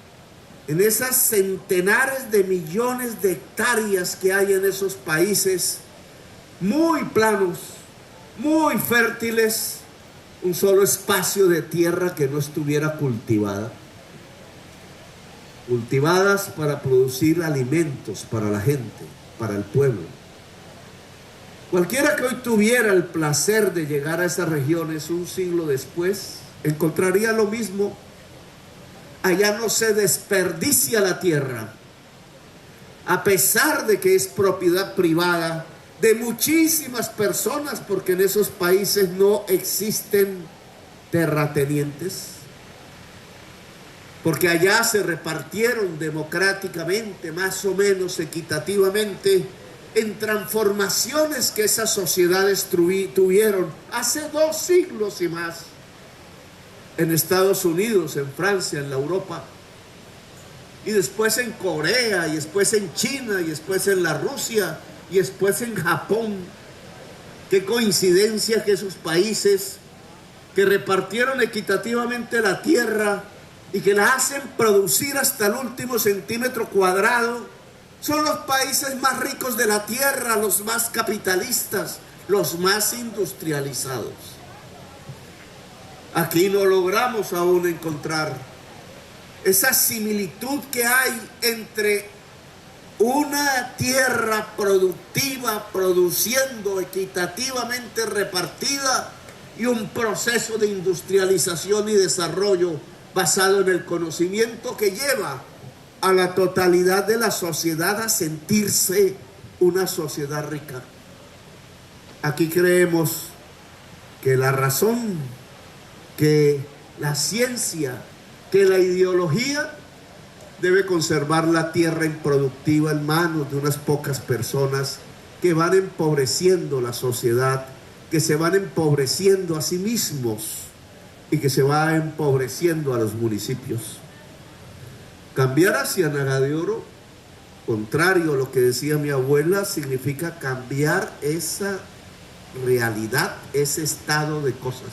en esas centenares de millones de hectáreas que hay en esos países, muy planos, muy fértiles, un solo espacio de tierra que no estuviera cultivada. Cultivadas para producir alimentos para la gente, para el pueblo. Cualquiera que hoy tuviera el placer de llegar a esas regiones un siglo después, encontraría lo mismo. Allá no se desperdicia la tierra, a pesar de que es propiedad privada de muchísimas personas, porque en esos países no existen terratenientes, porque allá se repartieron democráticamente, más o menos equitativamente, en transformaciones que esas sociedades tuvieron hace 2 siglos y más, en Estados Unidos, en Francia, en la Europa, y después en Corea, y después en China, y después en la Rusia, y después en Japón. Qué coincidencia que esos países que repartieron equitativamente la tierra y que la hacen producir hasta el último centímetro cuadrado, son los países más ricos de la tierra, los más capitalistas, los más industrializados. Aquí no logramos aún encontrar esa similitud que hay entre una tierra productiva, produciendo equitativamente repartida, y un proceso de industrialización y desarrollo basado en el conocimiento que lleva a la totalidad de la sociedad a sentirse una sociedad rica. Aquí creemos que la razón, que la ciencia, que la ideología debe conservar la tierra improductiva en manos de unas pocas personas que van empobreciendo la sociedad, que se van empobreciendo a sí mismos y que se va empobreciendo a los municipios. Cambiar hacia Naga de Oro, contrario a lo que decía mi abuela, significa cambiar esa realidad, ese estado de cosas.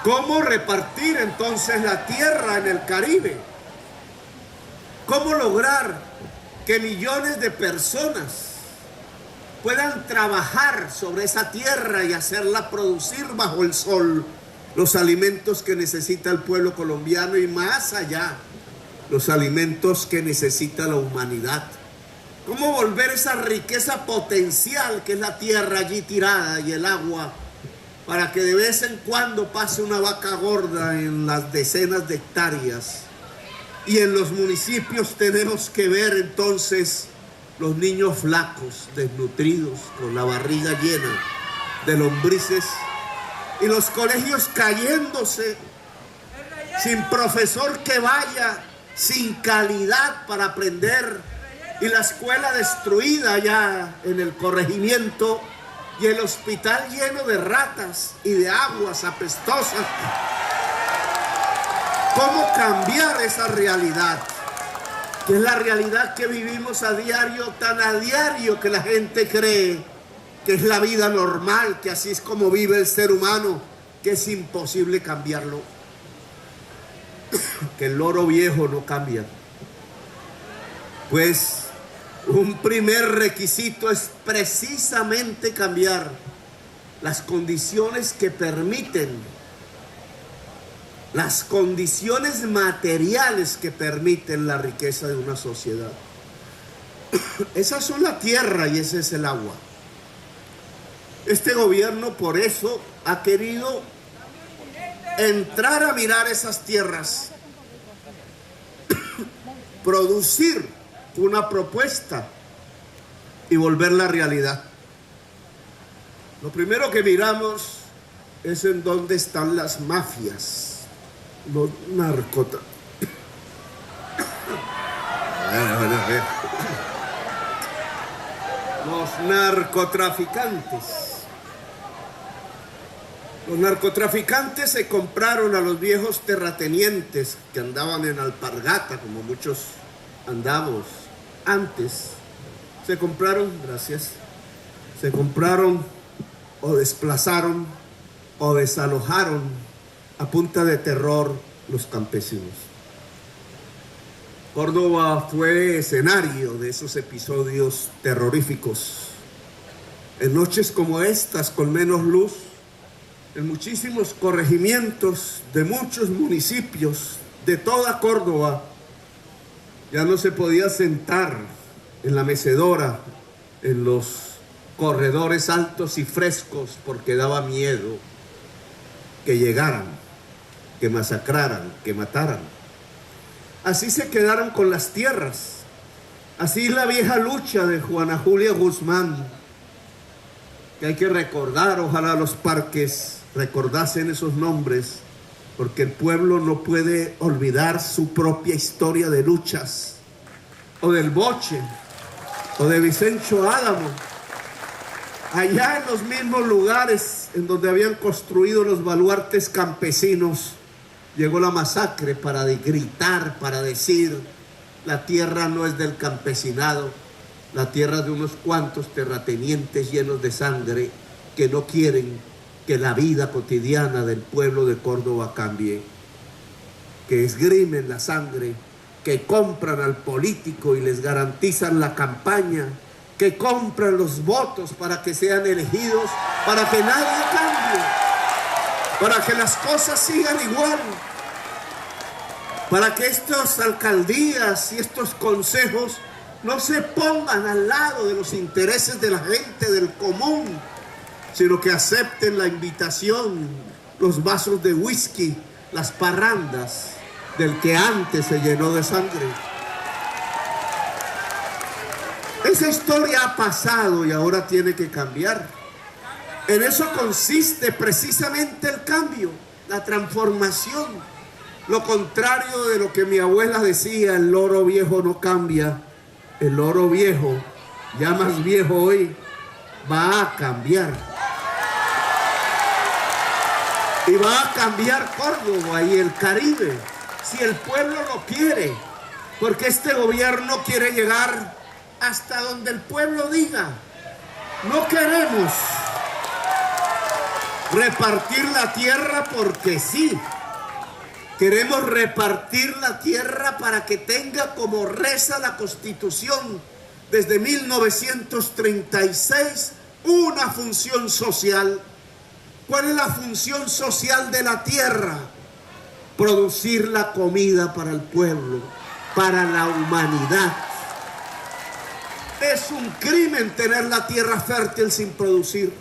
¿Cómo repartir entonces la tierra en el Caribe? ¿Cómo lograr que millones de personas puedan trabajar sobre esa tierra y hacerla producir bajo el sol los alimentos que necesita el pueblo colombiano y más allá, los alimentos que necesita la humanidad? ¿Cómo volver esa riqueza potencial que es la tierra allí tirada y el agua, para que de vez en cuando pase una vaca gorda en las decenas de hectáreas? Y en los municipios tenemos que ver entonces los niños flacos, desnutridos, con la barriga llena de lombrices, y los colegios cayéndose, sin profesor que vaya, sin calidad para aprender, y la escuela destruida ya en el corregimiento, y el hospital lleno de ratas y de aguas apestosas. ¿Cómo cambiar esa realidad? Que es la realidad que vivimos a diario, tan a diario que la gente cree que es la vida normal, que así es como vive el ser humano, que es imposible cambiarlo, que el loro viejo no cambia. Pues un primer requisito es precisamente cambiar las condiciones que permiten, las condiciones materiales que permiten la riqueza de una sociedad. Esas son la tierra y ese es el agua. Este gobierno por eso ha querido entrar a mirar esas tierras, producir una propuesta y volverla realidad. Lo primero que miramos es en dónde están las mafias, los narcotraficantes. Los narcotraficantes. Los narcotraficantes se compraron a los viejos terratenientes que andaban en alpargata, como muchos andamos antes. Se compraron, gracias, se compraron o desplazaron o desalojaron a punta de terror los campesinos. Córdoba fue escenario de esos episodios terroríficos. En noches como estas, con menos luz, en muchísimos corregimientos de muchos municipios de toda Córdoba, ya no se podía sentar en la mecedora, en los corredores altos y frescos, porque daba miedo que llegaran, que masacraran, que mataran. Así se quedaron con las tierras. Así la vieja lucha de Juana Julia Guzmán, que hay que recordar, ojalá los parques recordasen esos nombres, porque el pueblo no puede olvidar su propia historia de luchas, o del Boche, o de Vicencio Álamo. Allá en los mismos lugares en donde habían construido los baluartes campesinos, llegó la masacre para gritar, para decir: la tierra no es del campesinado, la tierra es de unos cuantos terratenientes llenos de sangre que no quieren que la vida cotidiana del pueblo de Córdoba cambie. que esgrimen la sangre, que compran al político y les garantizan la campaña, que compran los votos para que sean elegidos, para que nadie cambie, para que las cosas sigan igual, para que estas alcaldías y estos consejos no se pongan al lado de los intereses de la gente del común, sino que acepten la invitación, los vasos de whisky, las parrandas del que antes se llenó de sangre. Esa historia ha pasado y ahora tiene que cambiar. En eso consiste precisamente el cambio, la transformación. Lo contrario de lo que mi abuela decía, el loro viejo no cambia. El loro viejo, ya más viejo hoy, va a cambiar. Y va a cambiar Córdoba y el Caribe, si el pueblo lo quiere, porque este gobierno quiere llegar hasta donde el pueblo diga. No queremos repartir la tierra porque sí. Queremos repartir la tierra para que tenga, como reza la Constitución desde 1936, una función social. ¿Cuál es la función social de la tierra? Producir la comida para el pueblo, para la humanidad. Es un crimen tener la tierra fértil sin producir.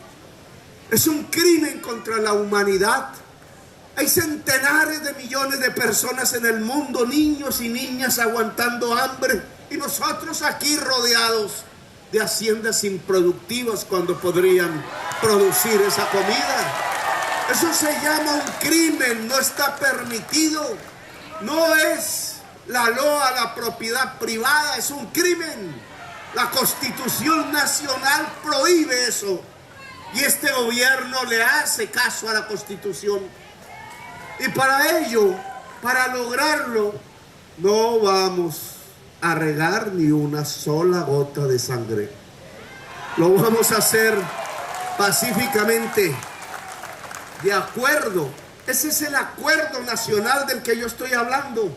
Es un crimen contra la humanidad. Hay centenares de millones de personas en el mundo, niños y niñas aguantando hambre, y nosotros aquí rodeados de haciendas improductivas cuando podrían producir esa comida. Eso se llama un crimen, no está permitido. No es la loa a la propiedad privada, es un crimen. La Constitución Nacional prohíbe eso. Y este gobierno le hace caso a la Constitución. Y para ello, para lograrlo, no vamos a regar ni una sola gota de sangre. Lo vamos a hacer pacíficamente, de acuerdo. Ese es el acuerdo nacional del que yo estoy hablando,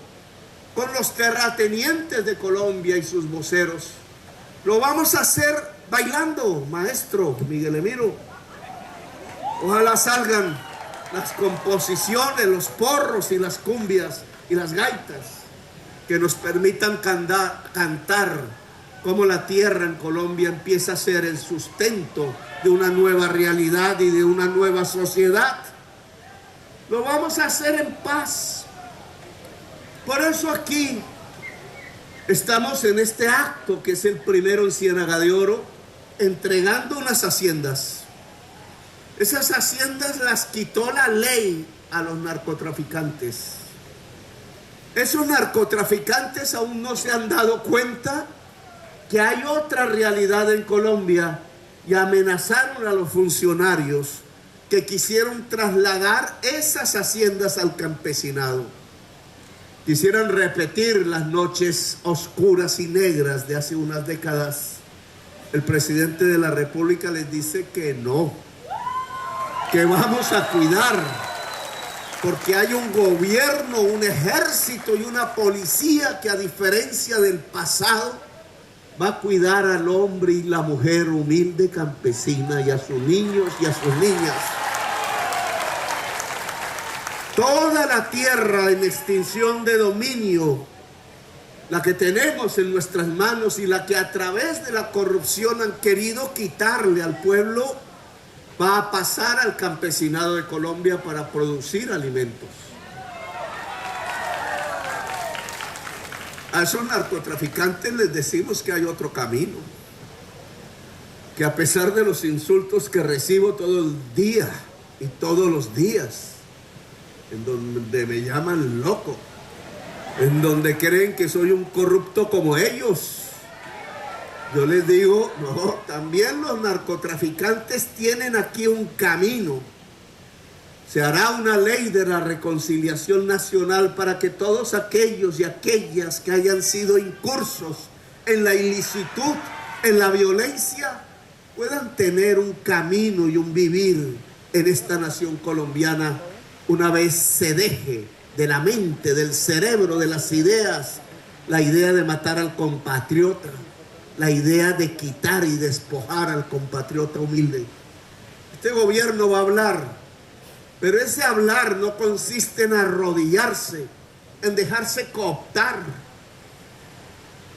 con los terratenientes de Colombia y sus voceros. Lo vamos a hacer bailando, maestro Miguel Emiro. Ojalá salgan las composiciones, los porros y las cumbias y las gaitas que nos permitan cantar cómo la tierra en Colombia empieza a ser el sustento de una nueva realidad y de una nueva sociedad. Lo vamos a hacer en paz. Por eso aquí estamos en este acto, que es el primero en Ciénaga de Oro, entregando unas haciendas. Esas haciendas las quitó la ley a los narcotraficantes. Esos narcotraficantes aún no se han dado cuenta que hay otra realidad en Colombia, y amenazaron a los funcionarios que quisieron trasladar esas haciendas al campesinado. Quisieran repetir las noches oscuras y negras de hace unas décadas. El presidente de la República les dice que no, que vamos a cuidar, porque hay un gobierno, un ejército y una policía que, a diferencia del pasado, va a cuidar al hombre y la mujer humilde campesina y a sus niños y a sus niñas. Toda la tierra en extinción de dominio, la que tenemos en nuestras manos y la que a través de la corrupción han querido quitarle al pueblo, va a pasar al campesinado de Colombia para producir alimentos. A esos narcotraficantes les decimos que hay otro camino, que a pesar de los insultos que recibo todo el día y todos los días, en donde me llaman loco, en donde creen que soy un corrupto como ellos, yo les digo, no, también los narcotraficantes tienen aquí un camino. Se hará una ley de la reconciliación nacional para que todos aquellos y aquellas que hayan sido incursos en la ilicitud, en la violencia, puedan tener un camino y un vivir en esta nación colombiana una vez se deje de la mente, del cerebro, de las ideas, la idea de matar al compatriota, la idea de quitar y despojar al compatriota humilde. Este gobierno va a hablar, pero ese hablar no consiste en arrodillarse, en dejarse cooptar,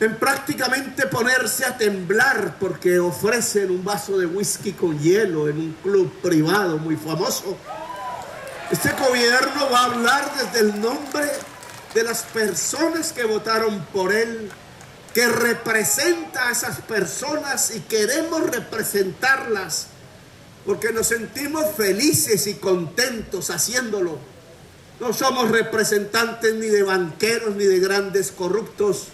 en prácticamente ponerse a temblar porque ofrecen un vaso de whisky con hielo en un club privado muy famoso. Este gobierno va a hablar desde el nombre de las personas que votaron por él, que representa a esas personas y queremos representarlas porque nos sentimos felices y contentos haciéndolo. No somos representantes ni de banqueros ni de grandes corruptos.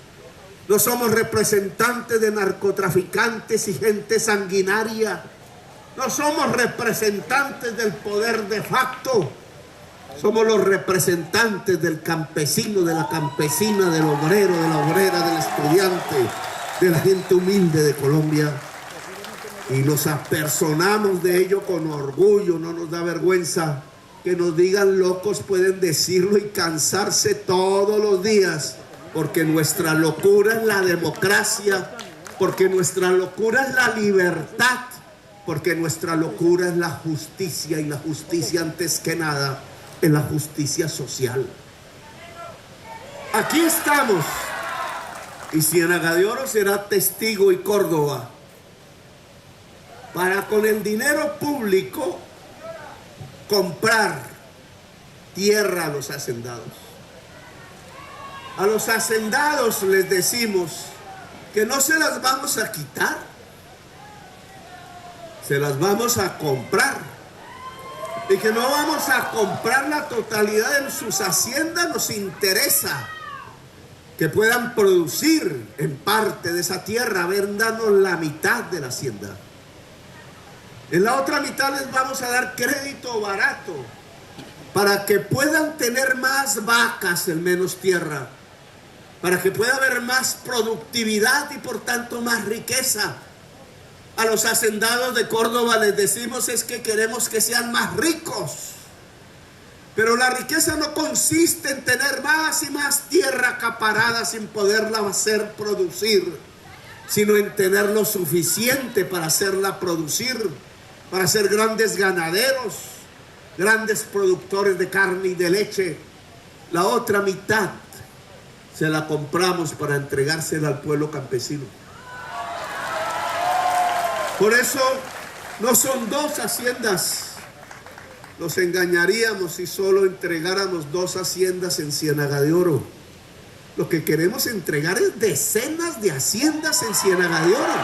No somos representantes de narcotraficantes y gente sanguinaria. No somos representantes del poder de facto. Somos los representantes del campesino, de la campesina, del obrero, de la obrera, del estudiante, de la gente humilde de Colombia. Y nos apersonamos de ello con orgullo, no nos da vergüenza. Que nos digan locos, pueden decirlo y cansarse todos los días. Porque nuestra locura es la democracia, porque nuestra locura es la libertad, porque nuestra locura es la justicia, y la justicia antes que nada es la justicia social. Aquí estamos, y Ciénaga de Oro será testigo y Córdoba, para con el dinero público comprar tierra a los hacendados. A los hacendados les decimos que no se las vamos a quitar, se las vamos a comprar, y que no vamos a comprar la totalidad de sus haciendas. Nos interesa que puedan producir en parte de esa tierra, vendanos la mitad de la hacienda. En la otra mitad les vamos a dar crédito barato para que puedan tener más vacas en menos tierra, para que pueda haber más productividad y por tanto más riqueza. A los hacendados de Córdoba les decimos es que queremos que sean más ricos, pero la riqueza no consiste en tener más y más tierra acaparada sin poderla hacer producir, sino en tener lo suficiente para hacerla producir, para ser grandes ganaderos, grandes productores de carne y de leche. La otra mitad se la compramos para entregársela al pueblo campesino. Por eso no son dos haciendas. Nos engañaríamos si solo entregáramos dos haciendas en Ciénaga de Oro. Lo que queremos entregar es decenas de haciendas en Ciénaga de Oro.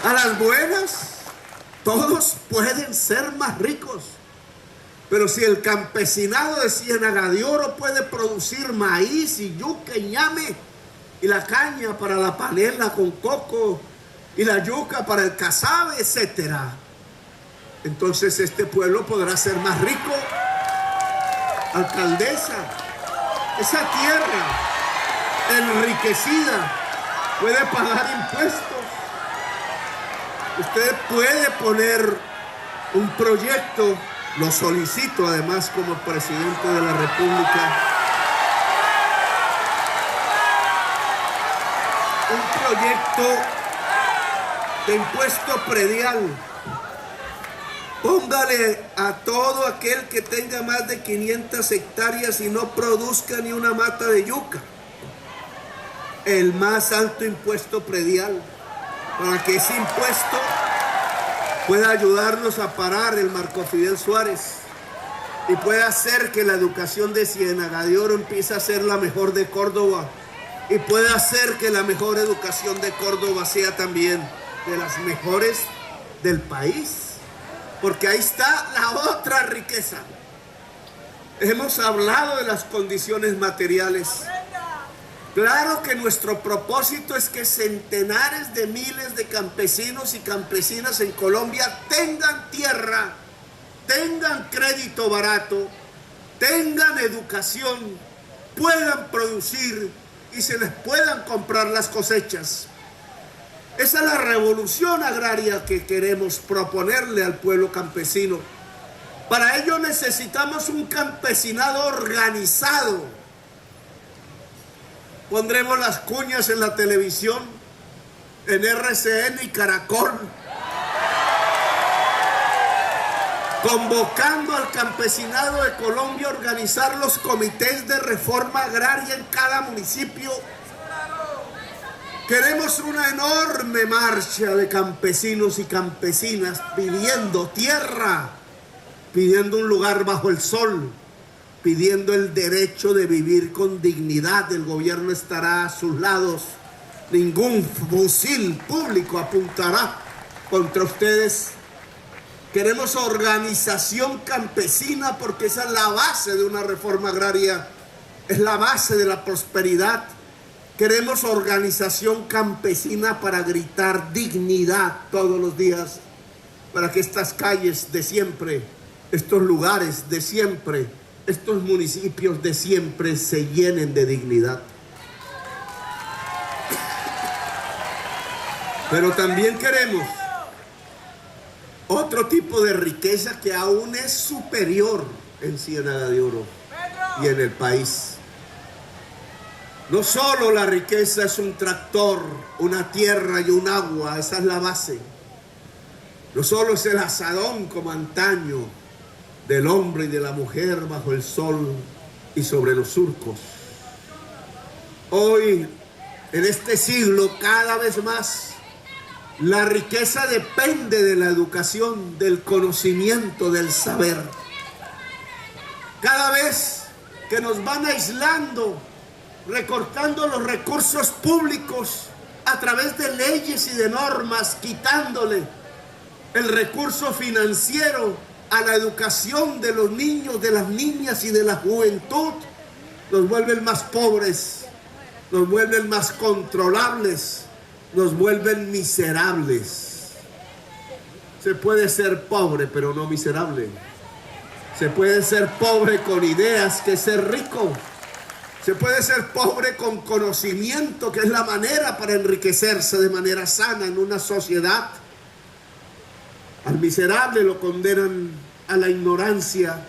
A las buenas, todos pueden ser más ricos. Pero si el campesinado de Ciénaga de Oro puede producir maíz y yuca y ñame, y la caña para la panela con coco, y la yuca para el casabe, etc., entonces este pueblo podrá ser más rico. Alcaldesa, esa tierra enriquecida puede pagar impuestos. Usted puede poner un proyecto, lo solicito además como presidente de la República, un proyecto de impuesto predial. Póngale a todo aquel que tenga más de 500 hectáreas y no produzca ni una mata de yuca el más alto impuesto predial, para que ese impuesto pueda ayudarnos a parar el Marco Fidel Suárez y pueda hacer que la educación de Ciénaga de Oro empiece a ser la mejor de Córdoba, y pueda hacer que la mejor educación de Córdoba sea también de las mejores del país. Porque ahí está la otra riqueza. Hemos hablado de las condiciones materiales. Claro que nuestro propósito es que centenares de miles de campesinos y campesinas en Colombia tengan tierra, tengan crédito barato, tengan educación, puedan producir y se les puedan comprar las cosechas. Esa es la revolución agraria que queremos proponerle al pueblo campesino. Para ello necesitamos un campesinado organizado. Pondremos las cuñas en la televisión, en RCN y Caracol, convocando al campesinado de Colombia a organizar los comités de reforma agraria en cada municipio. Queremos una enorme marcha de campesinos y campesinas pidiendo tierra, pidiendo un lugar bajo el sol, pidiendo el derecho de vivir con dignidad. El gobierno estará a sus lados. Ningún fusil público apuntará contra ustedes. Queremos organización campesina porque esa es la base de una reforma agraria, es la base de la prosperidad. Queremos organización campesina para gritar dignidad todos los días, para que estas calles de siempre, estos lugares de siempre, estos municipios de siempre se llenen de dignidad. Pero también queremos otro tipo de riqueza que aún es superior en Ciénaga de Oro y en el país. No solo la riqueza es un tractor, una tierra y un agua, esa es la base. No solo es el asadón como antaño del hombre y de la mujer bajo el sol y sobre los surcos. Hoy, en este siglo, cada vez más, la riqueza depende de la educación, del conocimiento, del saber. Cada vez que nos van aislando, recortando los recursos públicos a través de leyes y de normas, quitándole el recurso financiero a la educación de los niños, de las niñas y de la juventud, nos vuelven más pobres, nos vuelven más controlables, nos vuelven miserables. Se puede ser pobre pero no miserable. Se puede ser pobre con ideas, que es ser rico. Se puede ser pobre con conocimiento, que es la manera para enriquecerse de manera sana en una sociedad. Al miserable lo condenan a la ignorancia,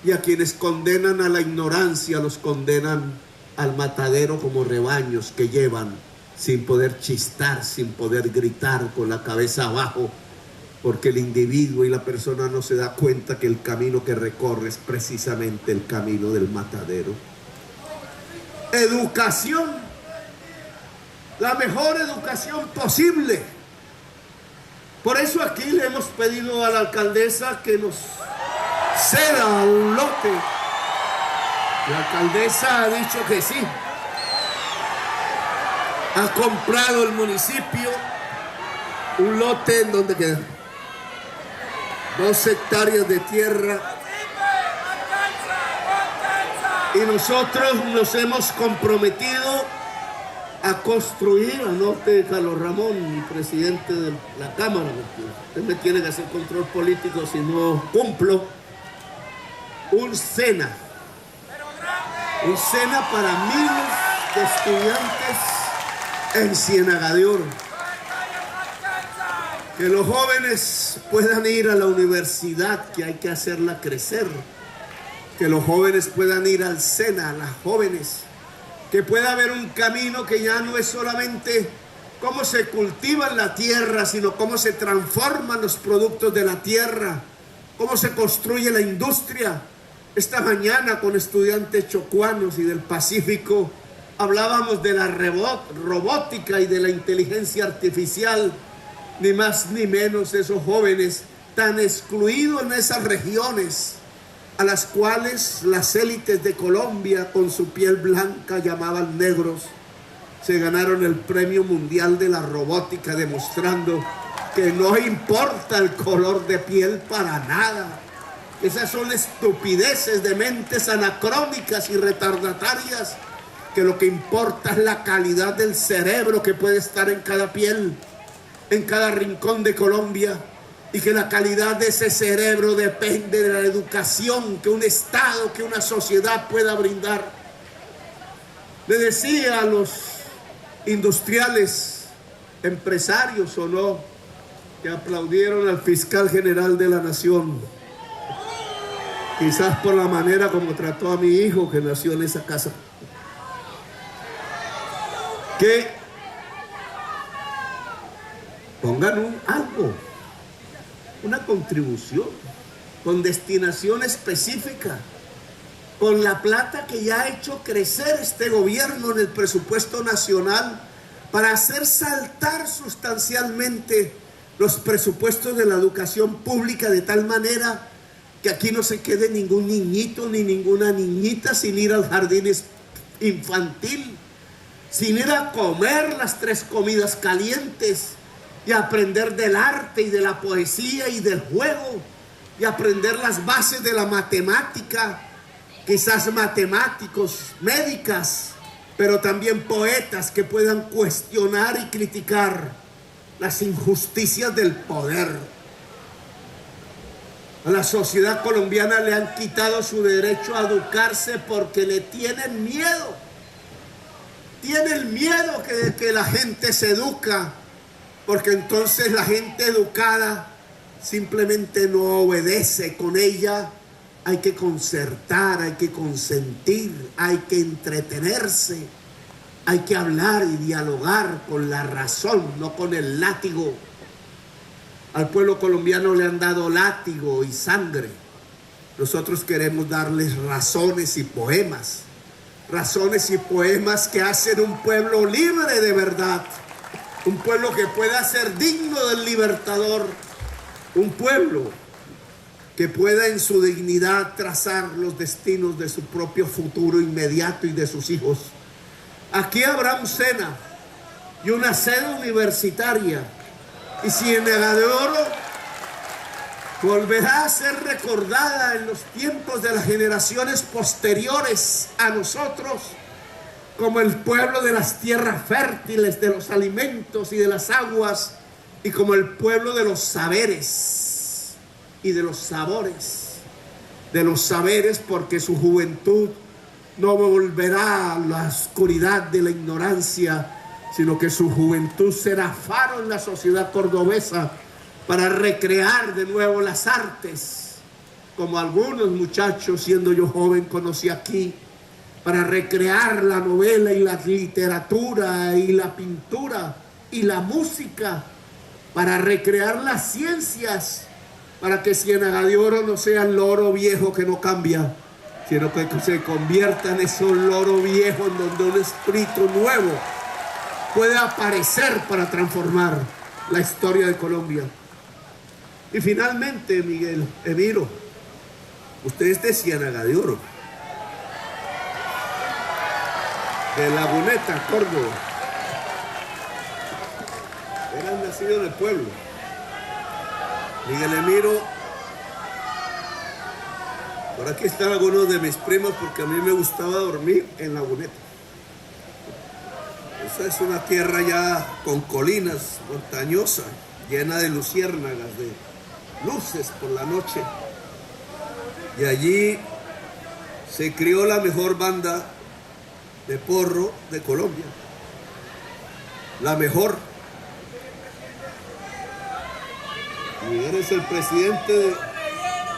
y a quienes condenan a la ignorancia los condenan al matadero como rebaños que llevan sin poder chistar, sin poder gritar, con la cabeza abajo, porque el individuo y la persona no se da cuenta que el camino que recorre es precisamente el camino del matadero. Educación, la mejor educación posible. Por eso aquí le hemos pedido a la alcaldesa que nos ceda un lote. La alcaldesa ha dicho que sí. Ha comprado el municipio un lote en donde quedan 2 hectáreas de tierra. Y nosotros nos hemos comprometido a construir, anote Carlos Ramón, mi presidente de la Cámara, porque usted me tiene que hacer control político si no cumplo, un SENA para miles de estudiantes en Ciénaga de Oro. Que los jóvenes puedan ir a la universidad, que hay que hacerla crecer. Que los jóvenes puedan ir al SENA, las jóvenes. Que pueda haber un camino que ya no es solamente cómo se cultiva la tierra, sino cómo se transforman los productos de la tierra, cómo se construye la industria. Esta mañana con estudiantes chocuanos y del Pacífico hablábamos de la robótica y de la inteligencia artificial. Ni más ni menos esos jóvenes tan excluidos en esas regiones a las cuales las élites de Colombia con su piel blanca llamaban negros, se ganaron el premio mundial de la robótica, demostrando que no importa el color de piel para nada. Esas son estupideces de mentes anacrónicas y retardatarias, que lo que importa es la calidad del cerebro que puede estar en cada piel, en cada rincón de Colombia, y que la calidad de ese cerebro depende de la educación que un Estado, que una sociedad pueda brindar. Le decía a los industriales, empresarios o no, que aplaudieron al fiscal general de la Nación, quizás por la manera como trató a mi hijo que nació en esa casa. Que pongan algo, una contribución con destinación específica, con la plata que ya ha hecho crecer este gobierno en el presupuesto nacional para hacer saltar sustancialmente los presupuestos de la educación pública de tal manera que aquí no se quede ningún niñito ni ninguna niñita sin ir al jardín infantil, sin ir a comer las 3 comidas calientes y aprender del arte y de la poesía y del juego y aprender las bases de la matemática, quizás matemáticos, médicas, pero también poetas que puedan cuestionar y criticar las injusticias del poder. A la sociedad colombiana le han quitado su derecho a educarse porque le tienen miedo. Tienen miedo de que la gente se educa, porque entonces la gente educada simplemente no obedece. Con ella hay que concertar, hay que consentir, hay que entretenerse, hay que hablar y dialogar con la razón, no con el látigo. Al pueblo colombiano le han dado látigo y sangre. Nosotros queremos darles razones y poemas que hacen un pueblo libre de verdad, un pueblo que pueda ser digno del libertador, un pueblo que pueda en su dignidad trazar los destinos de su propio futuro inmediato y de sus hijos. Aquí habrá un SENA y una sede universitaria, y Ciénaga de Oro volverá a ser recordada en los tiempos de las generaciones posteriores a nosotros como el pueblo de las tierras fértiles, de los alimentos y de las aguas, y como el pueblo de los saberes y de los sabores, de los saberes, porque su juventud no volverá a la oscuridad de la ignorancia, sino que su juventud será faro en la sociedad cordobesa para recrear de nuevo las artes, como algunos muchachos, siendo yo joven, conocí aquí, para recrear la novela y la literatura y la pintura y la música, para recrear las ciencias, para que Ciénaga de Oro no sea el loro viejo que no cambia, sino que se convierta en ese loro viejo en donde un espíritu nuevo puede aparecer para transformar la historia de Colombia. Y finalmente, Miguel Emiro, usted es de Ciénaga de Oro, de Laguneta, Córdoba. Era nacido en el pueblo. Miguel Emiro, por aquí están algunos de mis primos, porque a mí me gustaba dormir en Laguneta. Esa es una tierra ya con colinas, montañosa, llena de luciérnagas, de luces por la noche. Y allí se crió la mejor banda de porro de Colombia. La mejor. Y eres el presidente de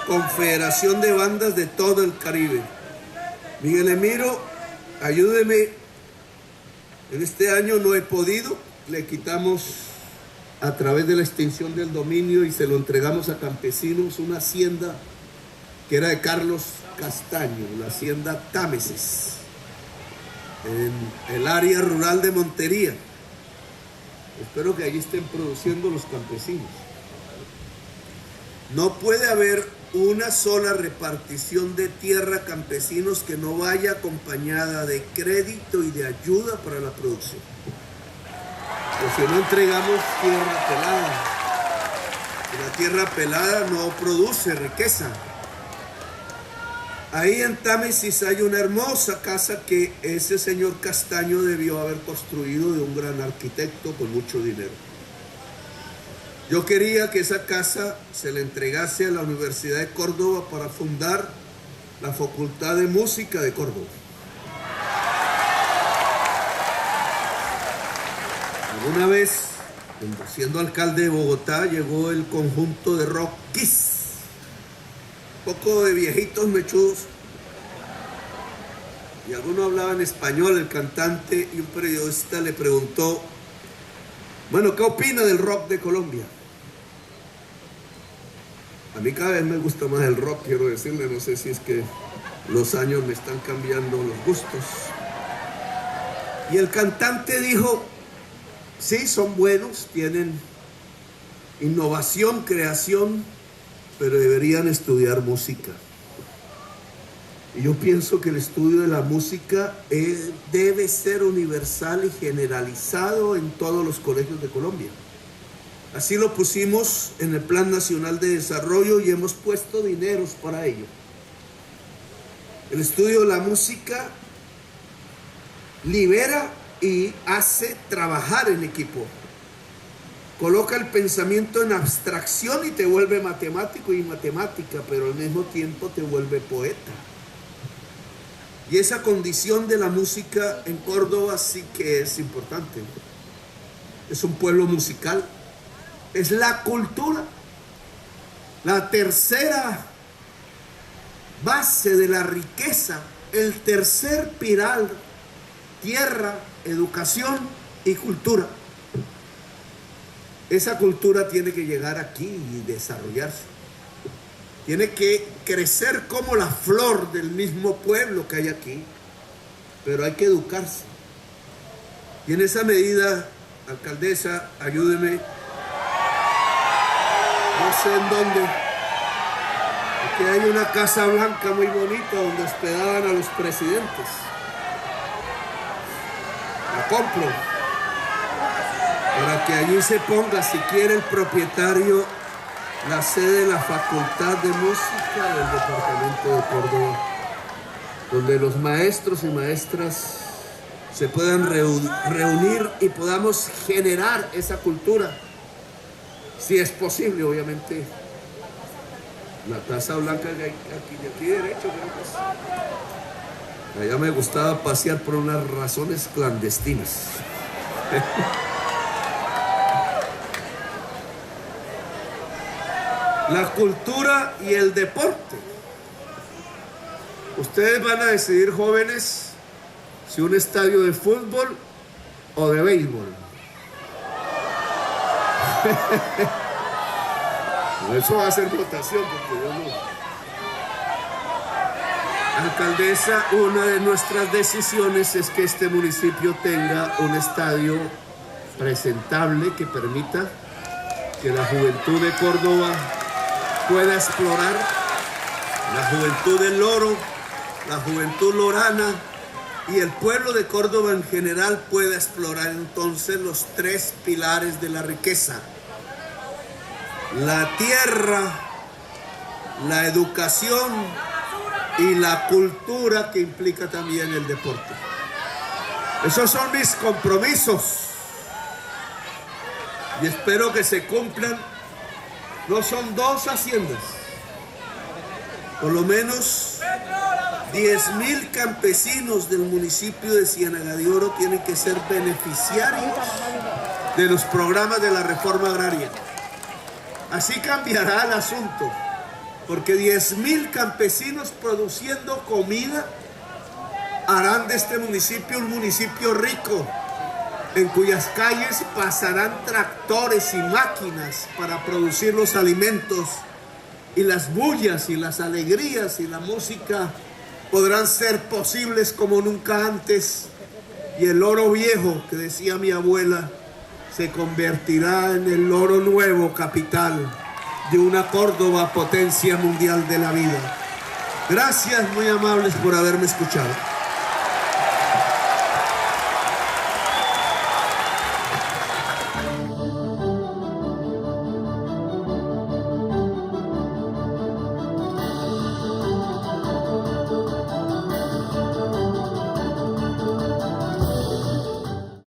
Confederación de Bandas de todo el Caribe. Miguel Emiro, ayúdeme. En este año no he podido, le quitamos a través de la extinción del dominio y se lo entregamos a campesinos una hacienda que era de Carlos Castaño, la hacienda Támesis, en el área rural de Montería. Espero que allí estén produciendo los campesinos. No puede haber una sola repartición de tierra a campesinos que no vaya acompañada de crédito y de ayuda para la producción. Pues si no entregamos tierra pelada, y la tierra pelada no produce riqueza. Ahí en Támesis hay una hermosa casa que ese señor Castaño debió haber construido de un gran arquitecto con mucho dinero. Yo quería que esa casa se le entregase a la Universidad de Córdoba para fundar la Facultad de Música de Córdoba. Alguna vez, siendo alcalde de Bogotá, llegó el conjunto de rock Kiss poco de viejitos mechudos, y algunos hablaban español, el cantante, y un periodista le preguntó, bueno, ¿qué opina del rock de Colombia? A mí cada vez me gusta más el rock, quiero decirle, no sé si es que los años me están cambiando los gustos. Y el cantante dijo, sí, son buenos, tienen innovación, creación, pero deberían estudiar música. Y yo pienso que el estudio de la música debe ser universal y generalizado en todos los colegios de Colombia. Así lo pusimos en el Plan Nacional de Desarrollo y hemos puesto dineros para ello. El estudio de la música libera y hace trabajar en equipo. Coloca el pensamiento en abstracción y te vuelve matemático y matemática, pero al mismo tiempo te vuelve poeta. Y esa condición de la música en Córdoba sí que es importante. Es un pueblo musical. Es la cultura. La tercera base de la riqueza. El tercer pilar. Tierra, educación y cultura. Esa cultura tiene que llegar aquí y desarrollarse. Tiene que crecer como la flor del mismo pueblo que hay aquí. Pero hay que educarse. Y en esa medida, alcaldesa, ayúdeme. No sé en dónde. Aquí hay una Casa Blanca muy bonita donde hospedaban a los presidentes. La compro. Para que allí se ponga, si quiere el propietario, la sede de la Facultad de Música del Departamento de Córdoba, donde los maestros y maestras se puedan reunir y podamos generar esa cultura, si es posible, obviamente. La Casa Blanca de aquí derecho, creo que es. Allá me gustaba pasear por unas razones clandestinas. La cultura y el deporte. Ustedes van a decidir, jóvenes, si un estadio de fútbol o de béisbol. Eso va a ser votación, porque yo no. Alcaldesa, una de nuestras decisiones es que este municipio tenga un estadio presentable que permita que la juventud de Córdoba pueda explorar, la juventud del Oro, la juventud lorana y el pueblo de Córdoba en general pueda explorar entonces los tres pilares de la riqueza: la tierra, la educación y la cultura, que implica también el deporte. Esos son mis compromisos y espero que se cumplan. No son 2 haciendas, por lo menos 10.000 campesinos del municipio de Ciénaga de Oro tienen que ser beneficiarios de los programas de la reforma agraria. Así cambiará el asunto, porque 10.000 campesinos produciendo comida harán de este municipio un municipio rico, en cuyas calles pasarán tractores y máquinas para producir los alimentos, y las bullas y las alegrías y la música podrán ser posibles como nunca antes, y el oro viejo, que decía mi abuela, se convertirá en el oro nuevo, capital de una Córdoba potencia mundial de la vida. Gracias, muy amables, por haberme escuchado.